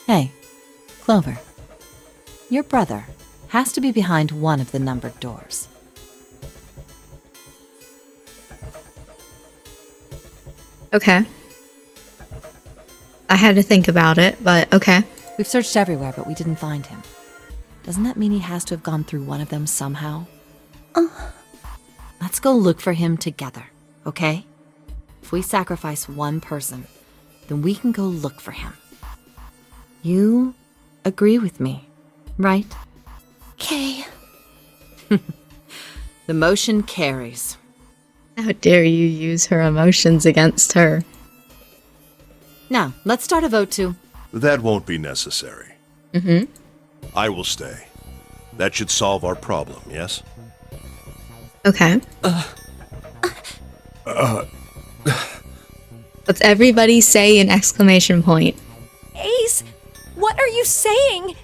Hey, Clover. Your brother has to be behind one of the numbered doors. Okay. I had to think about it, but okay. We've searched everywhere, but we didn't find him. Doesn't that mean he has to have gone through one of them somehow? Let's go look for him together, okay? If we sacrifice 1 person, then we can go look for him. You agree with me, right? Okay. The motion carries. How dare you use her emotions against her? Now, let's start a vote to... That won't be necessary. Mm-hmm. I will stay. That should solve our problem, yes? Okay. Let's everybody say an exclamation point. Ace, what are you saying?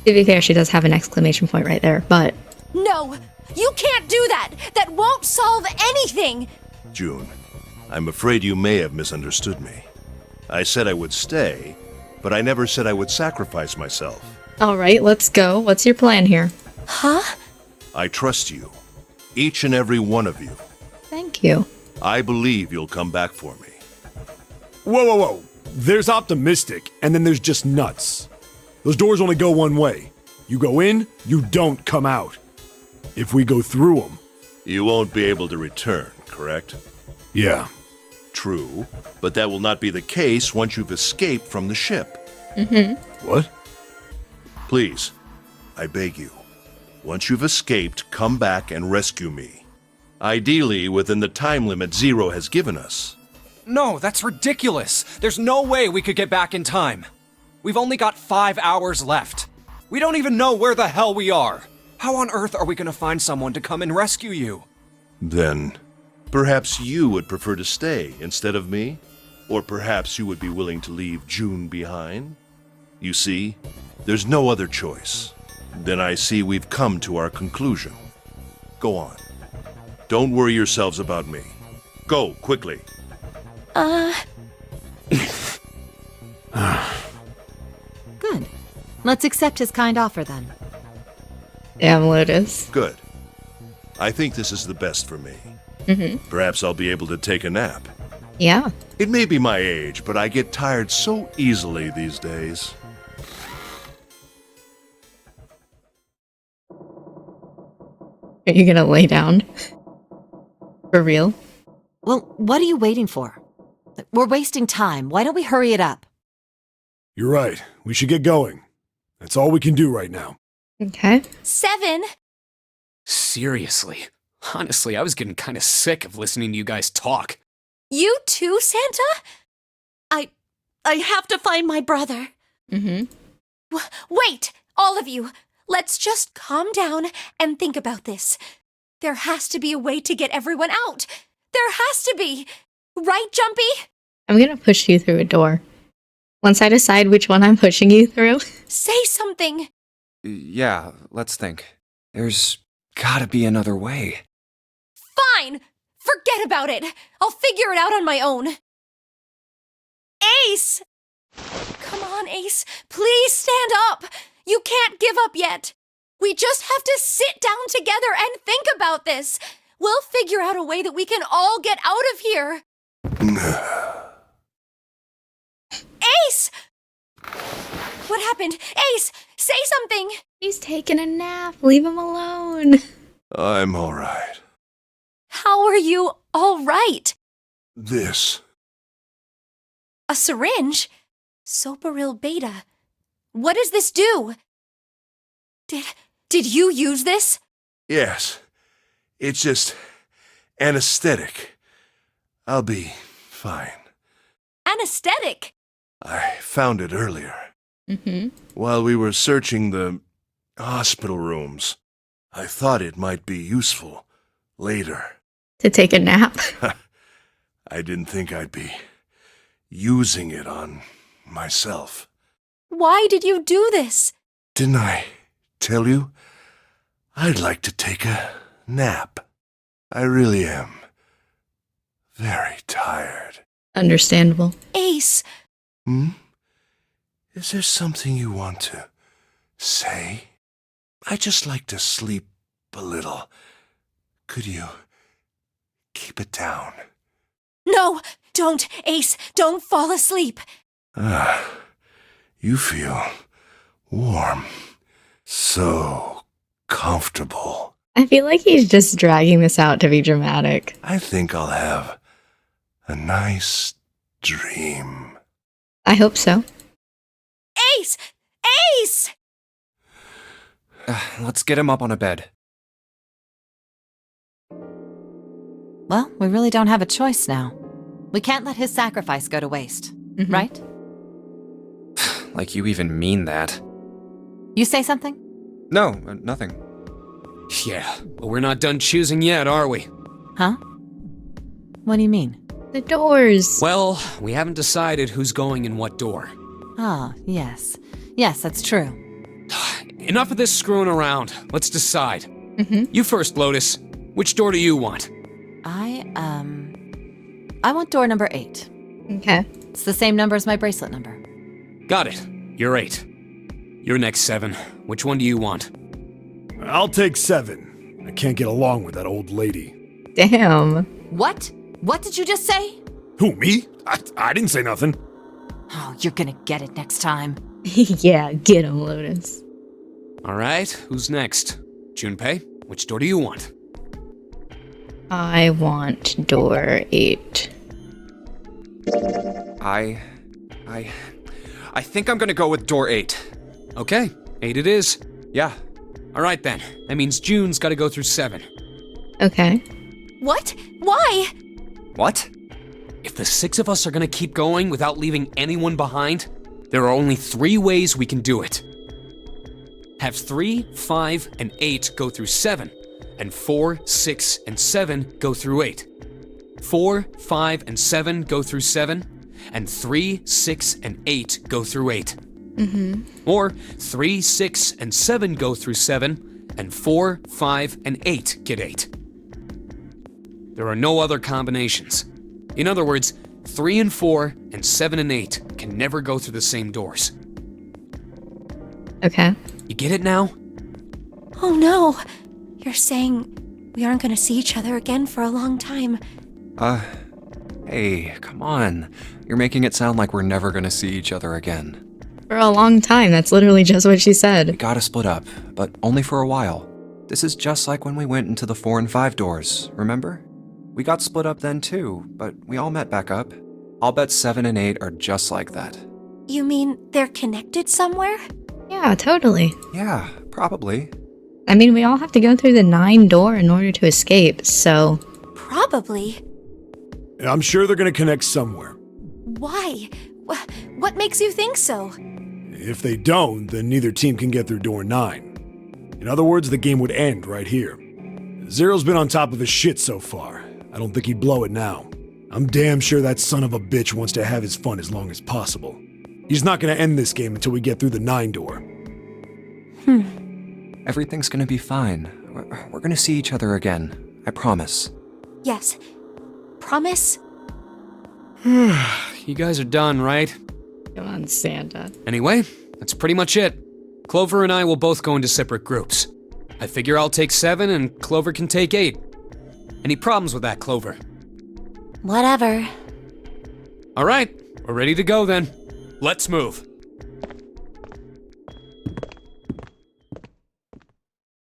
To be fair, she does have an exclamation point right there, but... No, you can't do that. That won't solve anything. June, I'm afraid you may have misunderstood me. I said I would stay, but I never said I would sacrifice myself. Alright, let's go. What's your plan here? Huh? I trust you. Each and every one of you. Thank you. I believe you'll come back for me. Whoa, whoa, whoa. There's optimistic, and then there's just nuts. Those doors only go one way. You go in, you don't come out. If we go through them... You won't be able to return, correct? Yeah. True, but that will not be the case once you've escaped from the ship. Mm-hmm. What? Please, I beg you. Once you've escaped, come back and rescue me. Ideally, within the time limit Zero has given us. No, that's ridiculous. There's no way we could get back in time. We've only got 5 hours left. We don't even know where the hell we are. How on earth are we gonna find someone to come and rescue you? Then, perhaps you would prefer to stay instead of me? Or perhaps you would be willing to leave June behind? You see, there's no other choice. Then I see we've come to our conclusion. Go on. Don't worry yourselves about me. Go, quickly. Good. Let's accept his kind offer then. Damn, Lotus. Good. I think this is the best for me. Mm-hmm. Perhaps I'll be able to take a nap. Yeah. It may be my age, but I get tired so easily these days. Are you gonna lay down? For real? Well, what are you waiting for? We're wasting time. Why don't we hurry it up? You're right. We should get going. That's all we can do right now. Okay. 7. Seriously. Honestly, I was getting kind of sick of listening to you guys talk. You too, Santa? I have to find my brother. Mm-hmm. Wait, all of you. Let's just calm down and think about this. There has to be a way to get everyone out. There has to be. Right, Jumpy? I'm gonna push you through a door. Once I decide which one I'm pushing you through. Say something. Yeah, let's think. There's gotta be another way. Fine. Forget about it. I'll figure it out on my own. Ace! Come on, Ace. Please stand up. You can't give up yet. We just have to sit down together and think about this. We'll figure out a way that we can all get out of here. Ace! What happened? Ace, say something. He's taking a nap. Leave him alone. I'm all right. How are you all right? This. A syringe? Soparil Beta. What does this do? Did you use this? Yes. It's just anesthetic. I'll be fine. Anesthetic? I found it earlier. Mm-hmm. While we were searching the hospital rooms, I thought it might be useful later. To take a nap. I didn't think I'd be using it on myself. Why did you do this? Didn't I tell you? I'd like to take a nap. I really am very tired. Understandable. Ace. Is there something you want to say? I just like to sleep a little. Could you keep it down? No, don't, Ace. Don't fall asleep. You feel warm. So comfortable. I feel like he's just dragging this out to be dramatic. I think I'll have a nice dream. I hope so. Ace! Ace! Let's get him up on a bed. Well, we really don't have a choice now. We can't let his sacrifice go to waste, right? Like you even mean that. You say something? No, nothing. Yeah, but we're not done choosing yet, are we? Huh? What do you mean? The doors. Well, we haven't decided who's going in what door. Ah, yes. Yes, that's true. Enough of this screwing around. Let's decide. You first, Lotus. Which door do you want? I want door number 8. Okay. It's the same number as my bracelet number. Got it. You're 8. You're next, 7. Which one do you want? I'll take 7. I can't get along with that old lady. Damn. What? What did you just say? Who, me? I didn't say nothing. Oh, you're gonna get it next time. Yeah, get him, Lotus. All right, who's next? Junpei, which door do you want? I want door 8. I think I'm gonna go with door 8. Okay, 8 it is. Yeah. All right then. That means June's got to go through 7. Okay. What? Why? What? If the 6 of us are going to keep going without leaving anyone behind, there are only 3 ways we can do it. Have 3, 5, and 8 go through 7, and 4, 6, and 7 go through 8. 4, 5, and 7 go through 7, and 3, 6, and 8 go through 8. Or 3, 6, and 7 go through 7, and 4, 5, and 8 get 8. There are no other combinations. In other words, 3 and 4 and 7 and 8 can never go through the same doors. Okay. You get it now? Oh no! You're saying we aren't gonna see each other again for a long time. Hey, come on. You're making it sound like we're never gonna see each other again. For a long time, that's literally just what she We said. gotta split up, but only for a while. This is just like when we went into the 4 and 5 doors, remember? We got split up then too, but we all met back up. I'll bet 7 and 8 are just like that. You mean they're connected somewhere? Yeah, totally. Yeah, probably. I mean, we all have to go through the 9 door in order to escape, so... Probably. I'm sure they're gonna connect somewhere. Why? What makes you think so? If they don't, then neither team can get through door 9. In other words, the game would end right here. Zero's been on top of his shit so far. I don't think he'd blow it now. I'm damn sure that son of a bitch wants to have his fun as long as possible. He's not gonna end this game until we get through the 9 door. Everything's gonna be fine. We're gonna see each other again. I promise. Yes. Promise? You guys are done, right? Come on, Santa. Anyway, that's pretty much it. Clover and I will both go into separate groups. I figure I'll take 7 and Clover can take 8. Any problems with that, Clover? Whatever. All right, we're ready to go then. Let's move.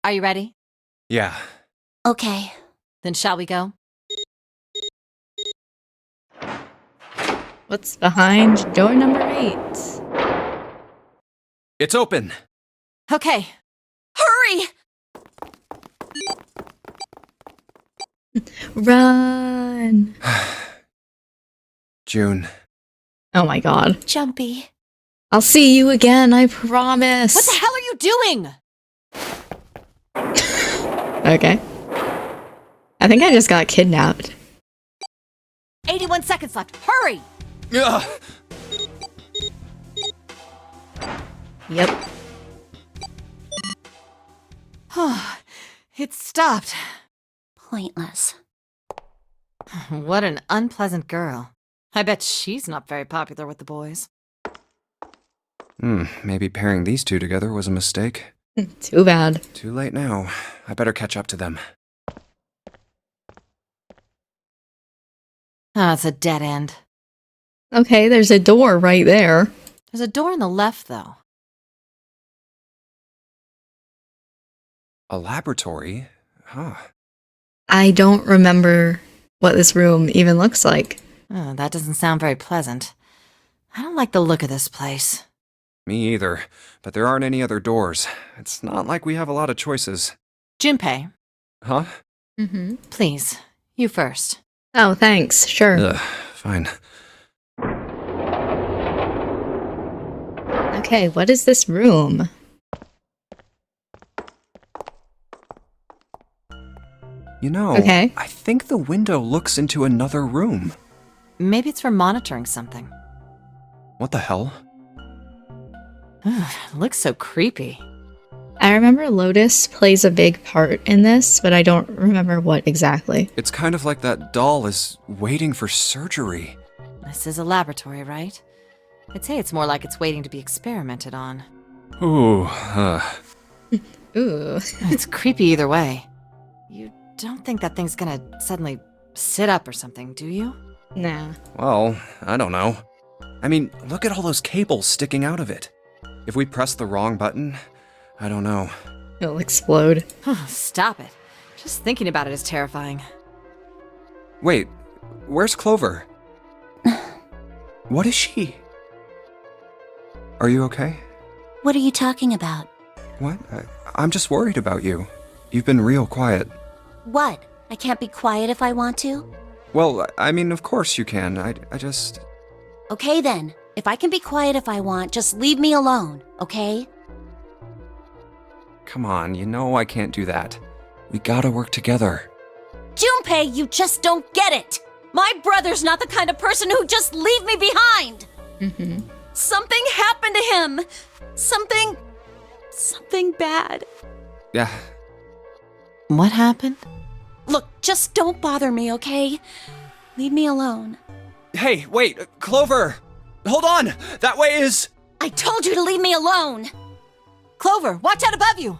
Are you ready? Yeah. Okay. Then shall we go? What's behind door number 8? It's open! Okay. Hurry! Run! June. Oh my god. Jumpy. I'll see you again, I promise. What the hell are you doing? Okay. I think I just got kidnapped. 81 seconds left. Hurry! Ugh. Yep. It stopped. Pointless. What an unpleasant girl. I bet she's not very popular with the boys. Maybe pairing these two together was a mistake. Too bad. Too late now. I better catch up to them. Ah, it's a dead end. Okay, there's a door right there. There's a door on the left, though. A laboratory? Huh. I don't remember what this room even looks like. Oh, that doesn't sound very pleasant. I don't like the look of this place. Me either, but there aren't any other doors. It's not like we have a lot of choices. Junpei, Huh? Mm-hmm. please, you first. Oh, thanks. Sure. Ugh, fine. Okay, what is this room? You know, Okay. I think the window looks into another room. Maybe it's for monitoring something. What the hell? Looks so creepy. I remember Lotus plays a big part in this, but I don't remember what exactly. It's kind of like that doll is waiting for surgery. This is a laboratory, right? I'd say it's more like it's waiting to be experimented on. Ooh, Ooh. It's creepy either way. You don't think that thing's gonna suddenly sit up or something, do you? Nah. well, I don't know. I mean, look at all those cables sticking out of it. If we press the wrong button, I don't know. It'll explode. Stop it. Just thinking about it is terrifying. Wait, where's Clover? What is she? Are you okay? What are you talking about? What? I'm just worried about you. You've been real quiet. What? I can't be quiet if I want to? Well, I mean, of course you can. I just... Okay then. If I can be quiet if I want, just leave me alone, okay? Come on, you know I can't do that. We gotta work together. Junpei, you just don't get it! My brother's not the kind of person who'd just leave me behind! Mm-hmm. Something happened to him! Something bad. Yeah, What happened? Look, just don't bother me, okay? Leave me alone. hey, wait, Clover! Hold on! That way is... I told you to leave me alone! Clover, watch out above you!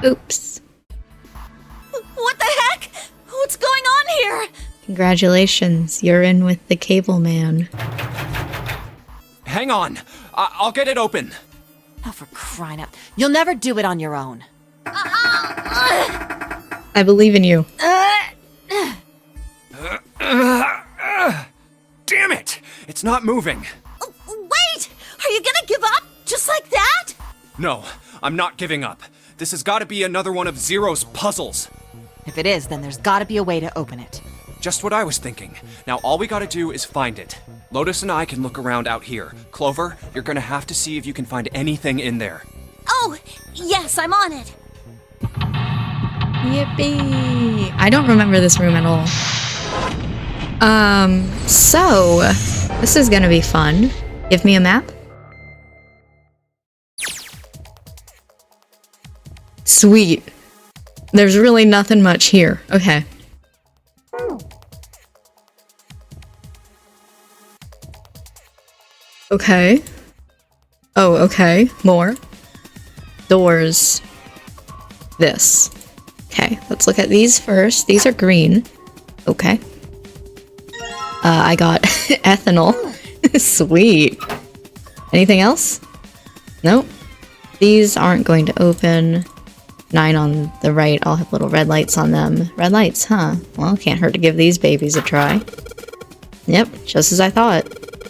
Oops. What the heck? What's going on here? Congratulations, you're in with the cable man. Hang on! I'll get it open! Oh, for crying out. You'll never do it on your own. I believe in you. Damn it! It's not moving! Wait! Are you gonna give up? Just like that? No, I'm not giving up. This has gotta be another one of Zero's puzzles. If it is, then there's gotta be a way to open it. Just what I was thinking. Now all we gotta do is find it. Lotus and I can look around out here. Clover, you're gonna have to see if you can find anything in there. Oh, yes, I'm on it. Yippee! I don't remember this room at all. So, this is gonna be fun. Give me a map. Sweet. There's really nothing much here. Okay. Okay. Oh, okay. More. Doors. This. Okay, let's look at these first. These are green. Okay. I got ethanol. Sweet. Anything else? Nope. These aren't going to open. 9 on the right all have little red lights on them. Red lights, huh? Well, can't hurt to give these babies a try. Yep, just as I thought.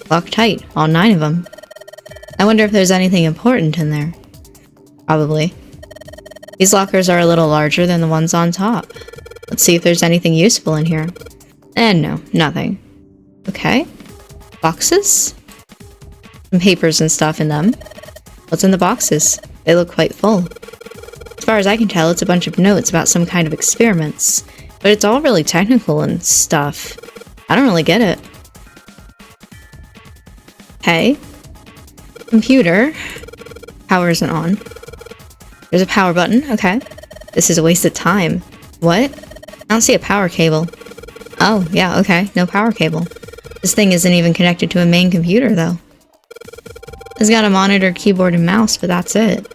Locked tight, all 9 of them. I wonder if there's anything important in there. Probably. These lockers are a little larger than the ones on top. Let's see if there's anything useful in here. And no, nothing. Okay. Boxes? Some papers and stuff in them. What's in the boxes? They look quite full. As far as I can tell, it's a bunch of notes about some kind of experiments. But it's all really technical and stuff. I don't really get it. Okay. Computer. Power isn't on. There's a power button, okay. This is a waste of time. What? I don't see a power cable. Oh, yeah, okay, no power cable. This thing isn't even connected to a main computer, though. It's got a monitor, keyboard, and mouse, but that's it.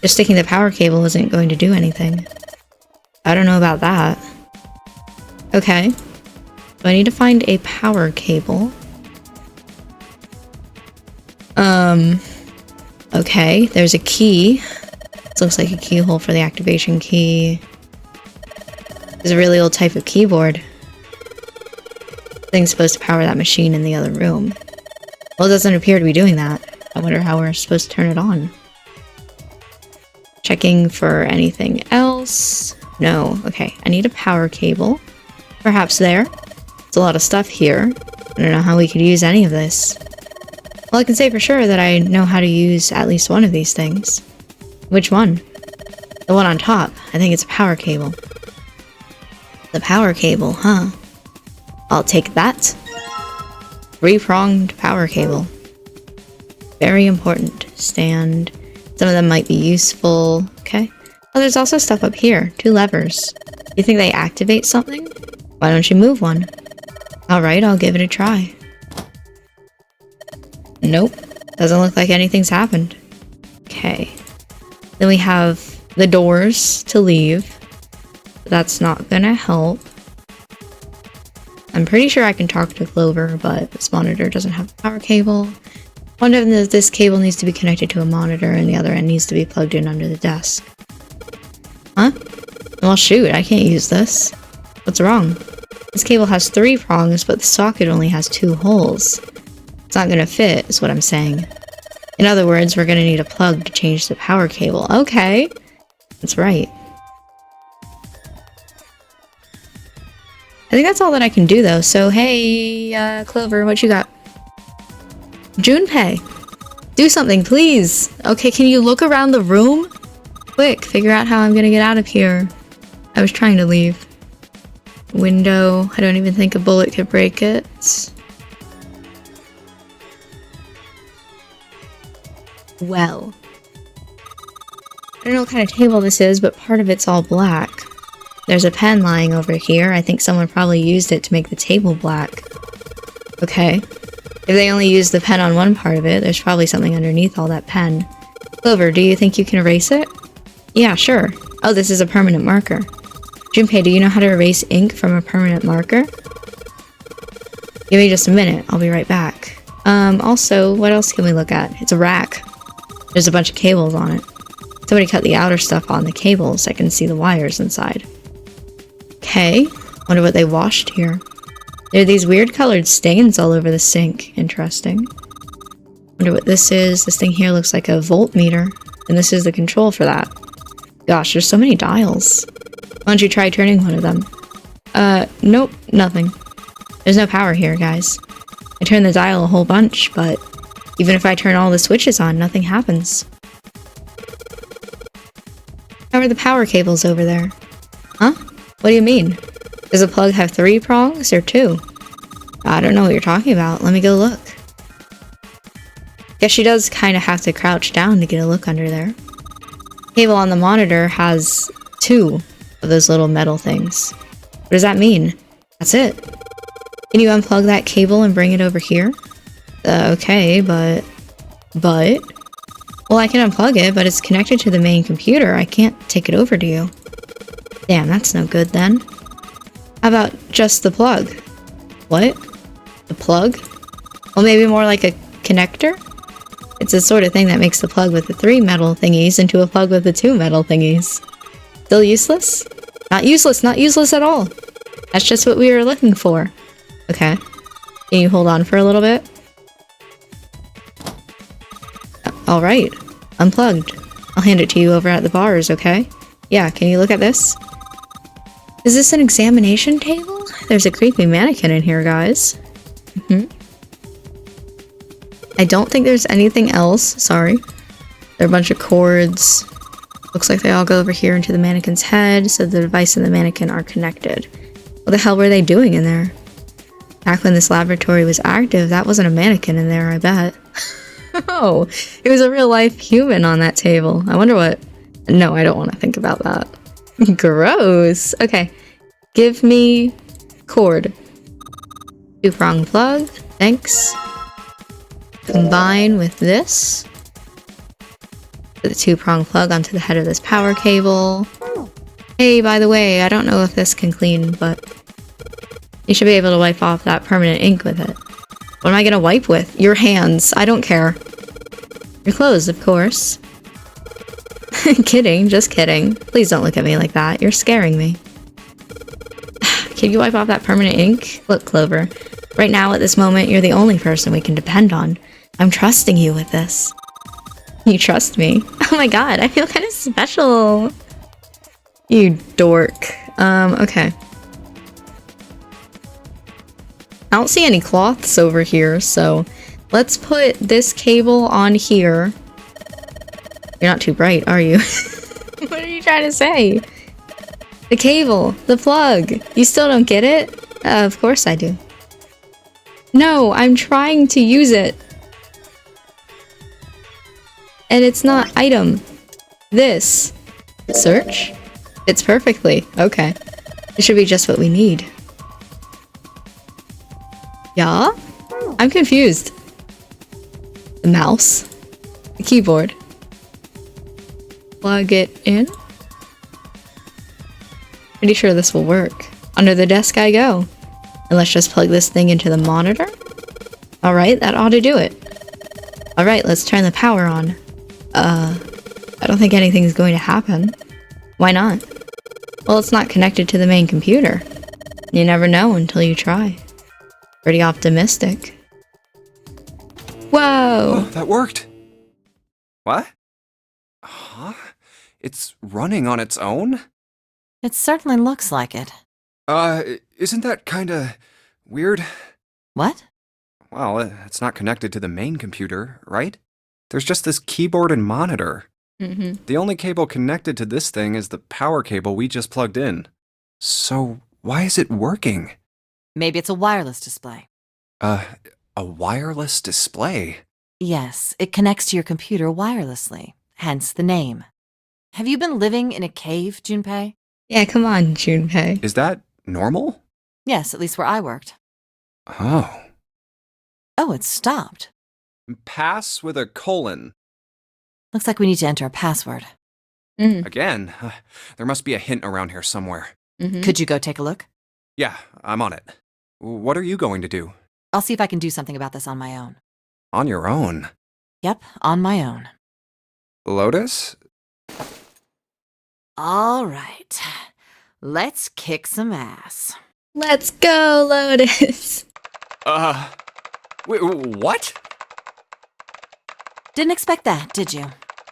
Just sticking the power cable isn't going to do anything. I don't know about that. Okay. So I need to find a power cable. Okay, there's a key. This looks like a keyhole for the activation key. There's a really old type of keyboard. Thing's supposed to power that machine in the other room. Well, it doesn't appear to be doing that. I wonder how we're supposed to turn it on. Checking for anything else. No. Okay, I need a power cable. Perhaps there. There's a lot of stuff here. I don't know how we could use any of this. Well, I can say for sure that I know how to use at least one of these things. Which one? The one on top. I think it's a power cable. The power cable, huh? I'll take that. Three-pronged power cable. Very important. Stand. Some of them might be useful. Okay. Oh, there's also stuff up here. 2 levers. You think they activate something? Why don't you move one? Alright, I'll give it a try. Nope. Doesn't look like anything's happened. Okay. Then we have the doors to leave. That's not gonna help. I'm pretty sure I can talk to Clover, but this monitor doesn't have a power cable. One of this cable needs to be connected to a monitor, and the other end needs to be plugged in under the desk. Huh? Well, shoot, I can't use this. What's wrong? This cable has 3 prongs, but the socket only has 2 holes. It's not gonna fit, is what I'm saying. In other words, we're gonna need a plug to change the power cable. Okay. That's right. I think that's all that I can do, though. So, hey, Clover, what you got? Junpei, do something, please. Okay, can you look around the room? Quick, figure out how I'm gonna get out of here. I was trying to leave. Window. I don't even think a bullet could break it. Well. I don't know what kind of table this is, but part of it's all black. There's a pen lying over here. I think someone probably used it to make the table black. Okay. If they only used the pen on one part of it, there's probably something underneath all that pen. Clover, do you think you can erase it? Yeah, sure. Oh, this is a permanent marker. Junpei, do you know how to erase ink from a permanent marker? Give me just a minute. I'll be right back. Also, what else can we look at? It's a rack. There's a bunch of cables on it. Somebody cut the outer stuff on the cables. I can see the wires inside. Okay. Wonder what they washed here. There are these weird colored stains all over the sink. Interesting. Wonder what this is. This thing here looks like a voltmeter. And this is the control for that. Gosh, there's so many dials. Why don't you try turning one of them? Nope, nothing. There's no power here, guys. I turned the dial a whole bunch, but even if I turn all the switches on, nothing happens. How are the power cables over there? Huh? What do you mean? Does the plug have 3 prongs or 2? I don't know what you're talking about. Let me go look. Guess she does kind of have to crouch down to get a look under there. Cable on the monitor has 2 of those little metal things. What does that mean? That's it. Can you unplug that cable and bring it over here? Okay, but... Well, I can unplug it, but it's connected to the main computer. I can't take it over to you. Damn, that's no good then. How about just the plug? What? The plug? Well, maybe more like a connector? It's the sort of thing that makes the plug with the 3 metal thingies into a plug with the 2 metal thingies. Still useless? Not useless, not useless at all. That's just what we were looking for. Okay. Can you hold on for a little bit? Alright. Unplugged. I'll hand it to you over at the bars, okay? Yeah, can you look at this? Is this an examination table? There's a creepy mannequin in here, guys. I don't think there's anything else. Sorry. There are a bunch of cords. Looks like they all go over here into the mannequin's head, so the device and the mannequin are connected. What the hell were they doing in there? Back when this laboratory was active, that wasn't a mannequin in there, I bet. Oh, it was a real-life human on that table. I wonder what... No, I don't want to think about that. Gross. Okay. Give me cord. 2-prong plug. Thanks. Combine with this. Put the 2-prong plug onto the head of this power cable. Hey, by the way, I don't know if this can clean, but you should be able to wipe off that permanent ink with it. What am I gonna wipe with? Your hands. I don't care. Your clothes, of course. Kidding, just kidding. Please don't look at me like that. You're scaring me. Can you wipe off that permanent ink? Look, Clover. Right now, at this moment, you're the only person we can depend on. I'm trusting you with this. You trust me? Oh my god, I feel kind of special. You dork. Okay. I don't see any cloths over here, so let's put this cable on here. You're not too bright, are you? What are you trying to say? The cable, the plug. You still don't get it? Of course I do. No, I'm trying to use it. And it's not item. This. Search? Fits perfectly. Okay. It should be just what we need. Yeah? I'm confused. The mouse. The keyboard. Plug it in. Pretty sure this will work. Under the desk I go. And let's just plug this thing into the monitor. Alright, that ought to do it. Alright, let's turn the power on. I don't think anything's going to happen. Why not? Well, it's not connected to the main computer. You never know until you try. Pretty optimistic. Whoa! Oh, that worked. What? Huh? It's running on its own? It certainly looks like it. Isn't that kinda weird? What? Well, it's not connected to the main computer, right? There's just this keyboard and monitor. Mm-hmm. The only cable connected to this thing is the power cable we just plugged in. So, why is it working? Maybe it's a wireless display. A wireless display? Yes, it connects to your computer wirelessly, hence the name. Have you been living in a cave, Junpei? Yeah, come on, Junpei. Is that normal? Yes, at least where I worked. Oh. Oh, it's stopped. Pass with a colon. Looks like we need to enter a password. Again? There must be a hint around here somewhere. Could you go take a look? Yeah, I'm on it. What are you going to do? I'll see if I can do something about this on my own. On your own? Yep, on my own. Lotus? All right. Let's kick some ass. Let's go, Lotus! Wait, what? Didn't expect that, did you?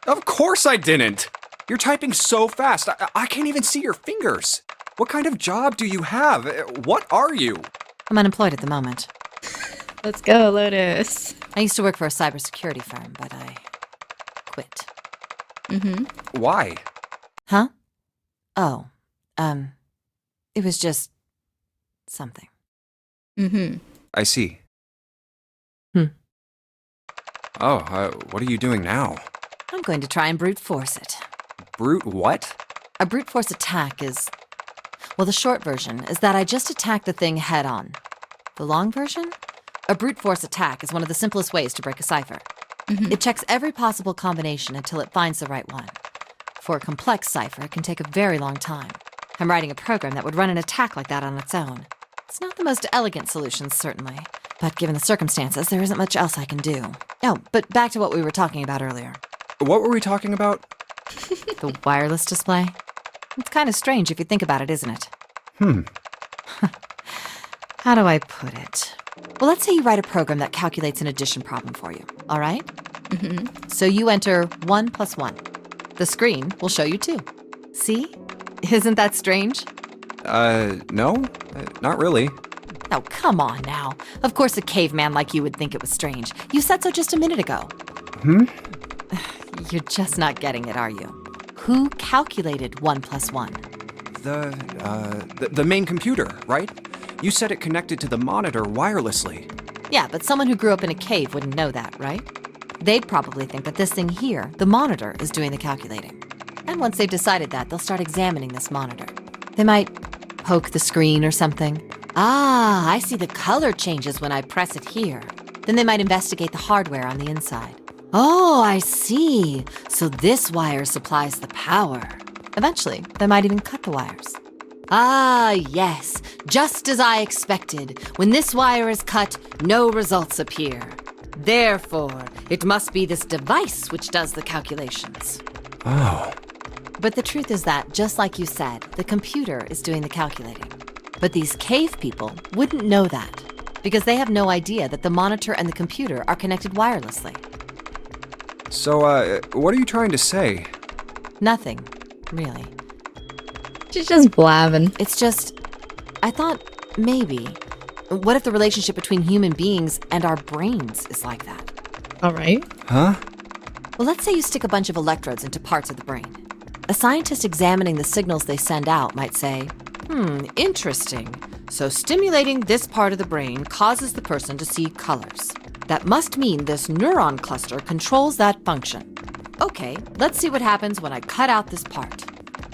Of course I didn't! You're typing so fast, I can't even see your fingers. What kind of job do you have? What are you? I'm unemployed at the moment. Let's go, Lotus. I used to work for a cybersecurity firm, but I quit. Why? Huh? Oh, it was just something. I see. Oh, what are you doing now? I'm going to try and brute force it. Brute what? A brute force attack is... Well, the short version is that I just attack the thing head on. The long version? A brute force attack is one of the simplest ways to break a cipher. It checks every possible combination until it finds the right one. For a complex cipher, it can take a very long time. I'm writing a program that would run an attack like that on its own. It's not the most elegant solution, certainly. But given the circumstances, there isn't much else I can do. Oh, but back to what we were talking about earlier. What were we talking about? The wireless display? It's kind of strange if you think about it, isn't it? How do I put it? Well, let's say you write a program that calculates an addition problem for you, all right? So you enter 1 + 1. The screen will show you 2. See? Isn't that strange? No, not really. Oh, come on now. Of course a caveman like you would think it was strange. You said so just a minute ago. You're just not getting it, are you? Who calculated 1 + 1? The main computer, right? You said it connected to the monitor wirelessly. Yeah, but someone who grew up in a cave wouldn't know that, right? They'd probably think that this thing here, the monitor, is doing the calculating. And once they've decided that, they'll start examining this monitor. They might poke the screen or something. Ah, I see the color changes when I press it here. Then they might investigate the hardware on the inside. Oh, I see. So this wire supplies the power. Eventually, they might even cut the wires. Ah, yes, just as I expected. When this wire is cut, no results appear. Therefore, it must be this device which does the calculations. Oh. But the truth is that, just like you said, the computer is doing the calculating. But these cave people wouldn't know that, because they have no idea that the monitor and the computer are connected wirelessly. So, what are you trying to say? Nothing, really. She's just blabbing. It's just, I thought maybe, what if the relationship between human beings and our brains is like that? All right. Huh? Well, let's say you stick a bunch of electrodes into parts of the brain. A scientist examining the signals they send out might say, interesting. So stimulating this part of the brain causes the person to see colors. That must mean this neuron cluster controls that function. Okay, let's see what happens when I cut out this part.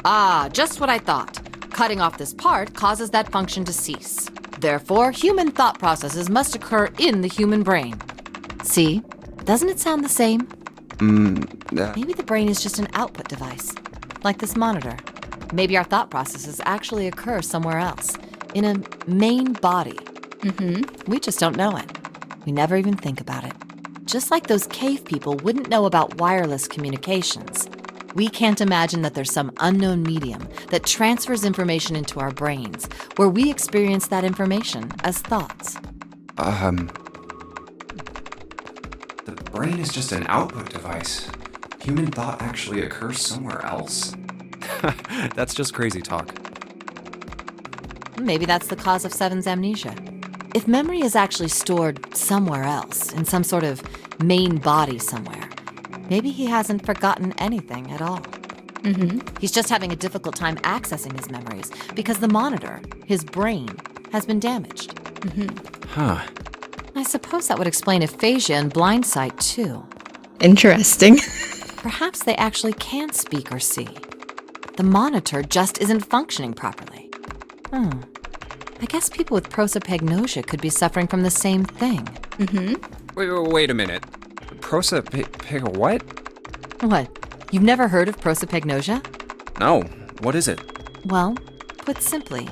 Ah, just what I thought. Cutting off this part causes that function to cease. Therefore, human thought processes must occur in the human brain. See? Doesn't it sound the same? Maybe the brain is just an output device, like this monitor. Maybe our thought processes actually occur somewhere else, in a main body. We just don't know it. We never even think about it. Just like those cave people wouldn't know about wireless communications, we can't imagine that there's some unknown medium that transfers information into our brains, where we experience that information as thoughts. The brain is just an output device. Human thought actually occurs somewhere else. That's just crazy talk. Maybe that's the cause of Seven's amnesia. If memory is actually stored somewhere else, in some sort of main body somewhere, maybe he hasn't forgotten anything at all. He's just having a difficult time accessing his memories because the monitor, his brain, has been damaged. Huh. I suppose that would explain aphasia and blind sight, too. Interesting. Perhaps they actually can speak or see. The monitor just isn't functioning properly. I guess people with prosopagnosia could be suffering from the same thing. Wait a minute. What? What? You've never heard of prosopagnosia? No. What is it? Well, put simply,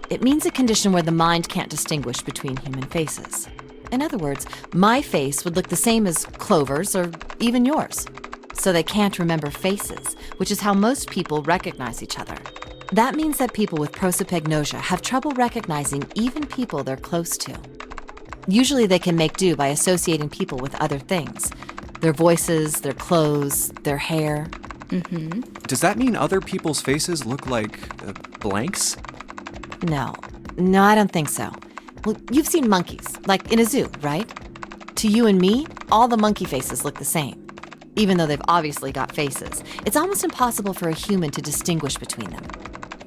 it means a condition where the mind can't distinguish between human faces. In other words, my face would look the same as Clover's or even yours. So they can't remember faces, which is how most people recognize each other. That means that people with prosopagnosia have trouble recognizing even people they're close to. Usually they can make do by associating people with other things. Their voices, their clothes, their hair. Does that mean other people's faces look like blanks? No, I don't think so. Well, you've seen monkeys, like in a zoo, right? To you and me, all the monkey faces look the same. Even though they've obviously got faces, it's almost impossible for a human to distinguish between them.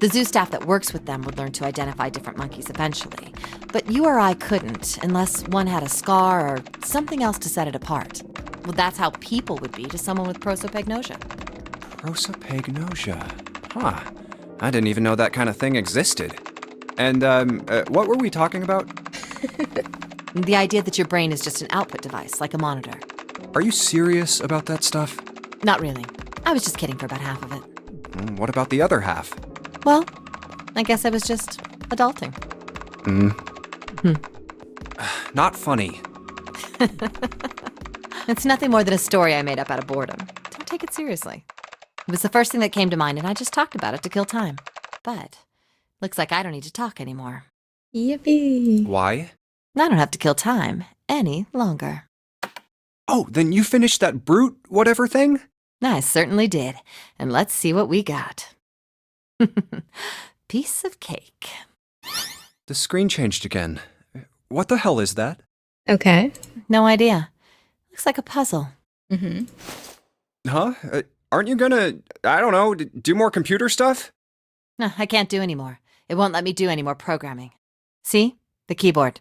The zoo staff that works with them would learn to identify different monkeys eventually, but you or I couldn't unless one had a scar or something else to set it apart. Well, that's how people would be to someone with prosopagnosia. Prosopagnosia. Huh. I didn't even know that kind of thing existed. And, what were we talking about? The idea that your brain is just an output device, like a monitor. Are you serious about that stuff? Not really. I was just kidding for about half of it. What about the other half? Well, I guess I was just adulting. Not funny. It's nothing more than a story I made up out of boredom. Don't take it seriously. It was the first thing that came to mind, and I just talked about it to kill time. But looks like I don't need to talk anymore. Yippee. Why? I don't have to kill time any longer. Oh, then you finished that brute whatever thing? I certainly did. And let's see what we got. Piece of cake. The screen changed again. What the hell is that? Okay. No idea. Looks like a puzzle. Huh? Aren't you gonna, I don't know, do more computer stuff? No, I can't do any more. It won't let me do any more programming. See? The keyboard.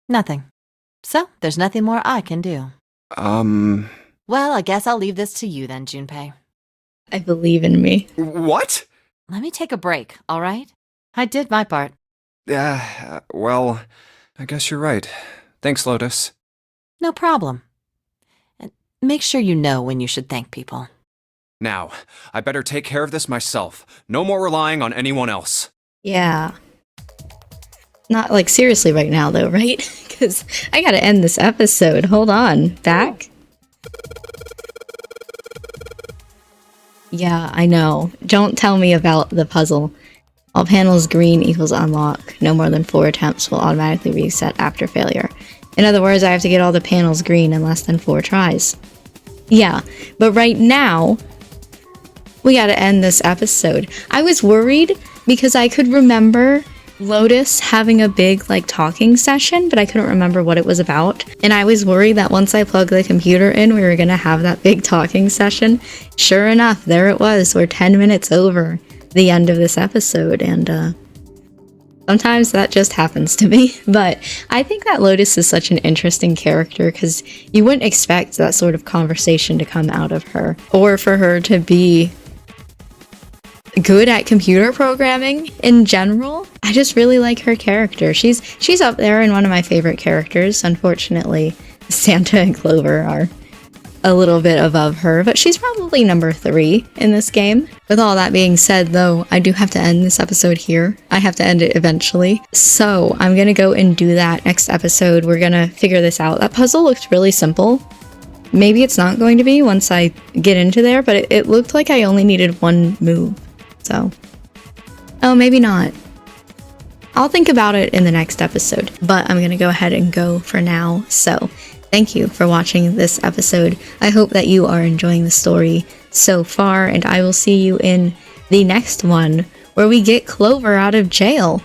Nothing. So, there's nothing more I can do. Well, I guess I'll leave this to you then, Junpei. I believe in me. What? Let me take a break, all right? I did my part. Well, I guess you're right. Thanks, Lotus. No problem. And make sure you know when you should thank people. Now, I better take care of this myself. No more relying on anyone else. Yeah. Not like seriously right now though, right? Because I gotta end this episode. Hold on. Back? Yeah, I know. Don't tell me about the puzzle. All panels green equals unlock. No more than 4 attempts will automatically reset after failure. In other words, I have to get all the panels green in less than 4 tries. Yeah, but right now, we gotta end this episode. I was worried because I could remember Lotus having a big, like, talking session, but I couldn't remember what it was about. And I was worried that once I plugged the computer in, we were gonna have that big talking session. Sure enough, there it was. We're 10 minutes over the end of this episode, and sometimes that just happens to me. But I think that Lotus is such an interesting character because you wouldn't expect that sort of conversation to come out of her, or for her to be good at computer programming in general. I just really like her character. She's up there in one of my favorite characters. Unfortunately, Santa and Clover are a little bit above her, but she's probably number 3 in this game. With all that being said, though, I do have to end this episode here. I have to end it eventually. So I'm gonna go and do that next episode. We're gonna figure this out. That puzzle looked really simple. Maybe it's not going to be once I get into there, but it looked like I only needed 1 move. So, oh, maybe not. I'll think about it in the next episode, but I'm gonna go ahead and go for now. So, thank you for watching this episode. I hope that you are enjoying the story so far, and I will see you in the next one where we get Clover out of jail.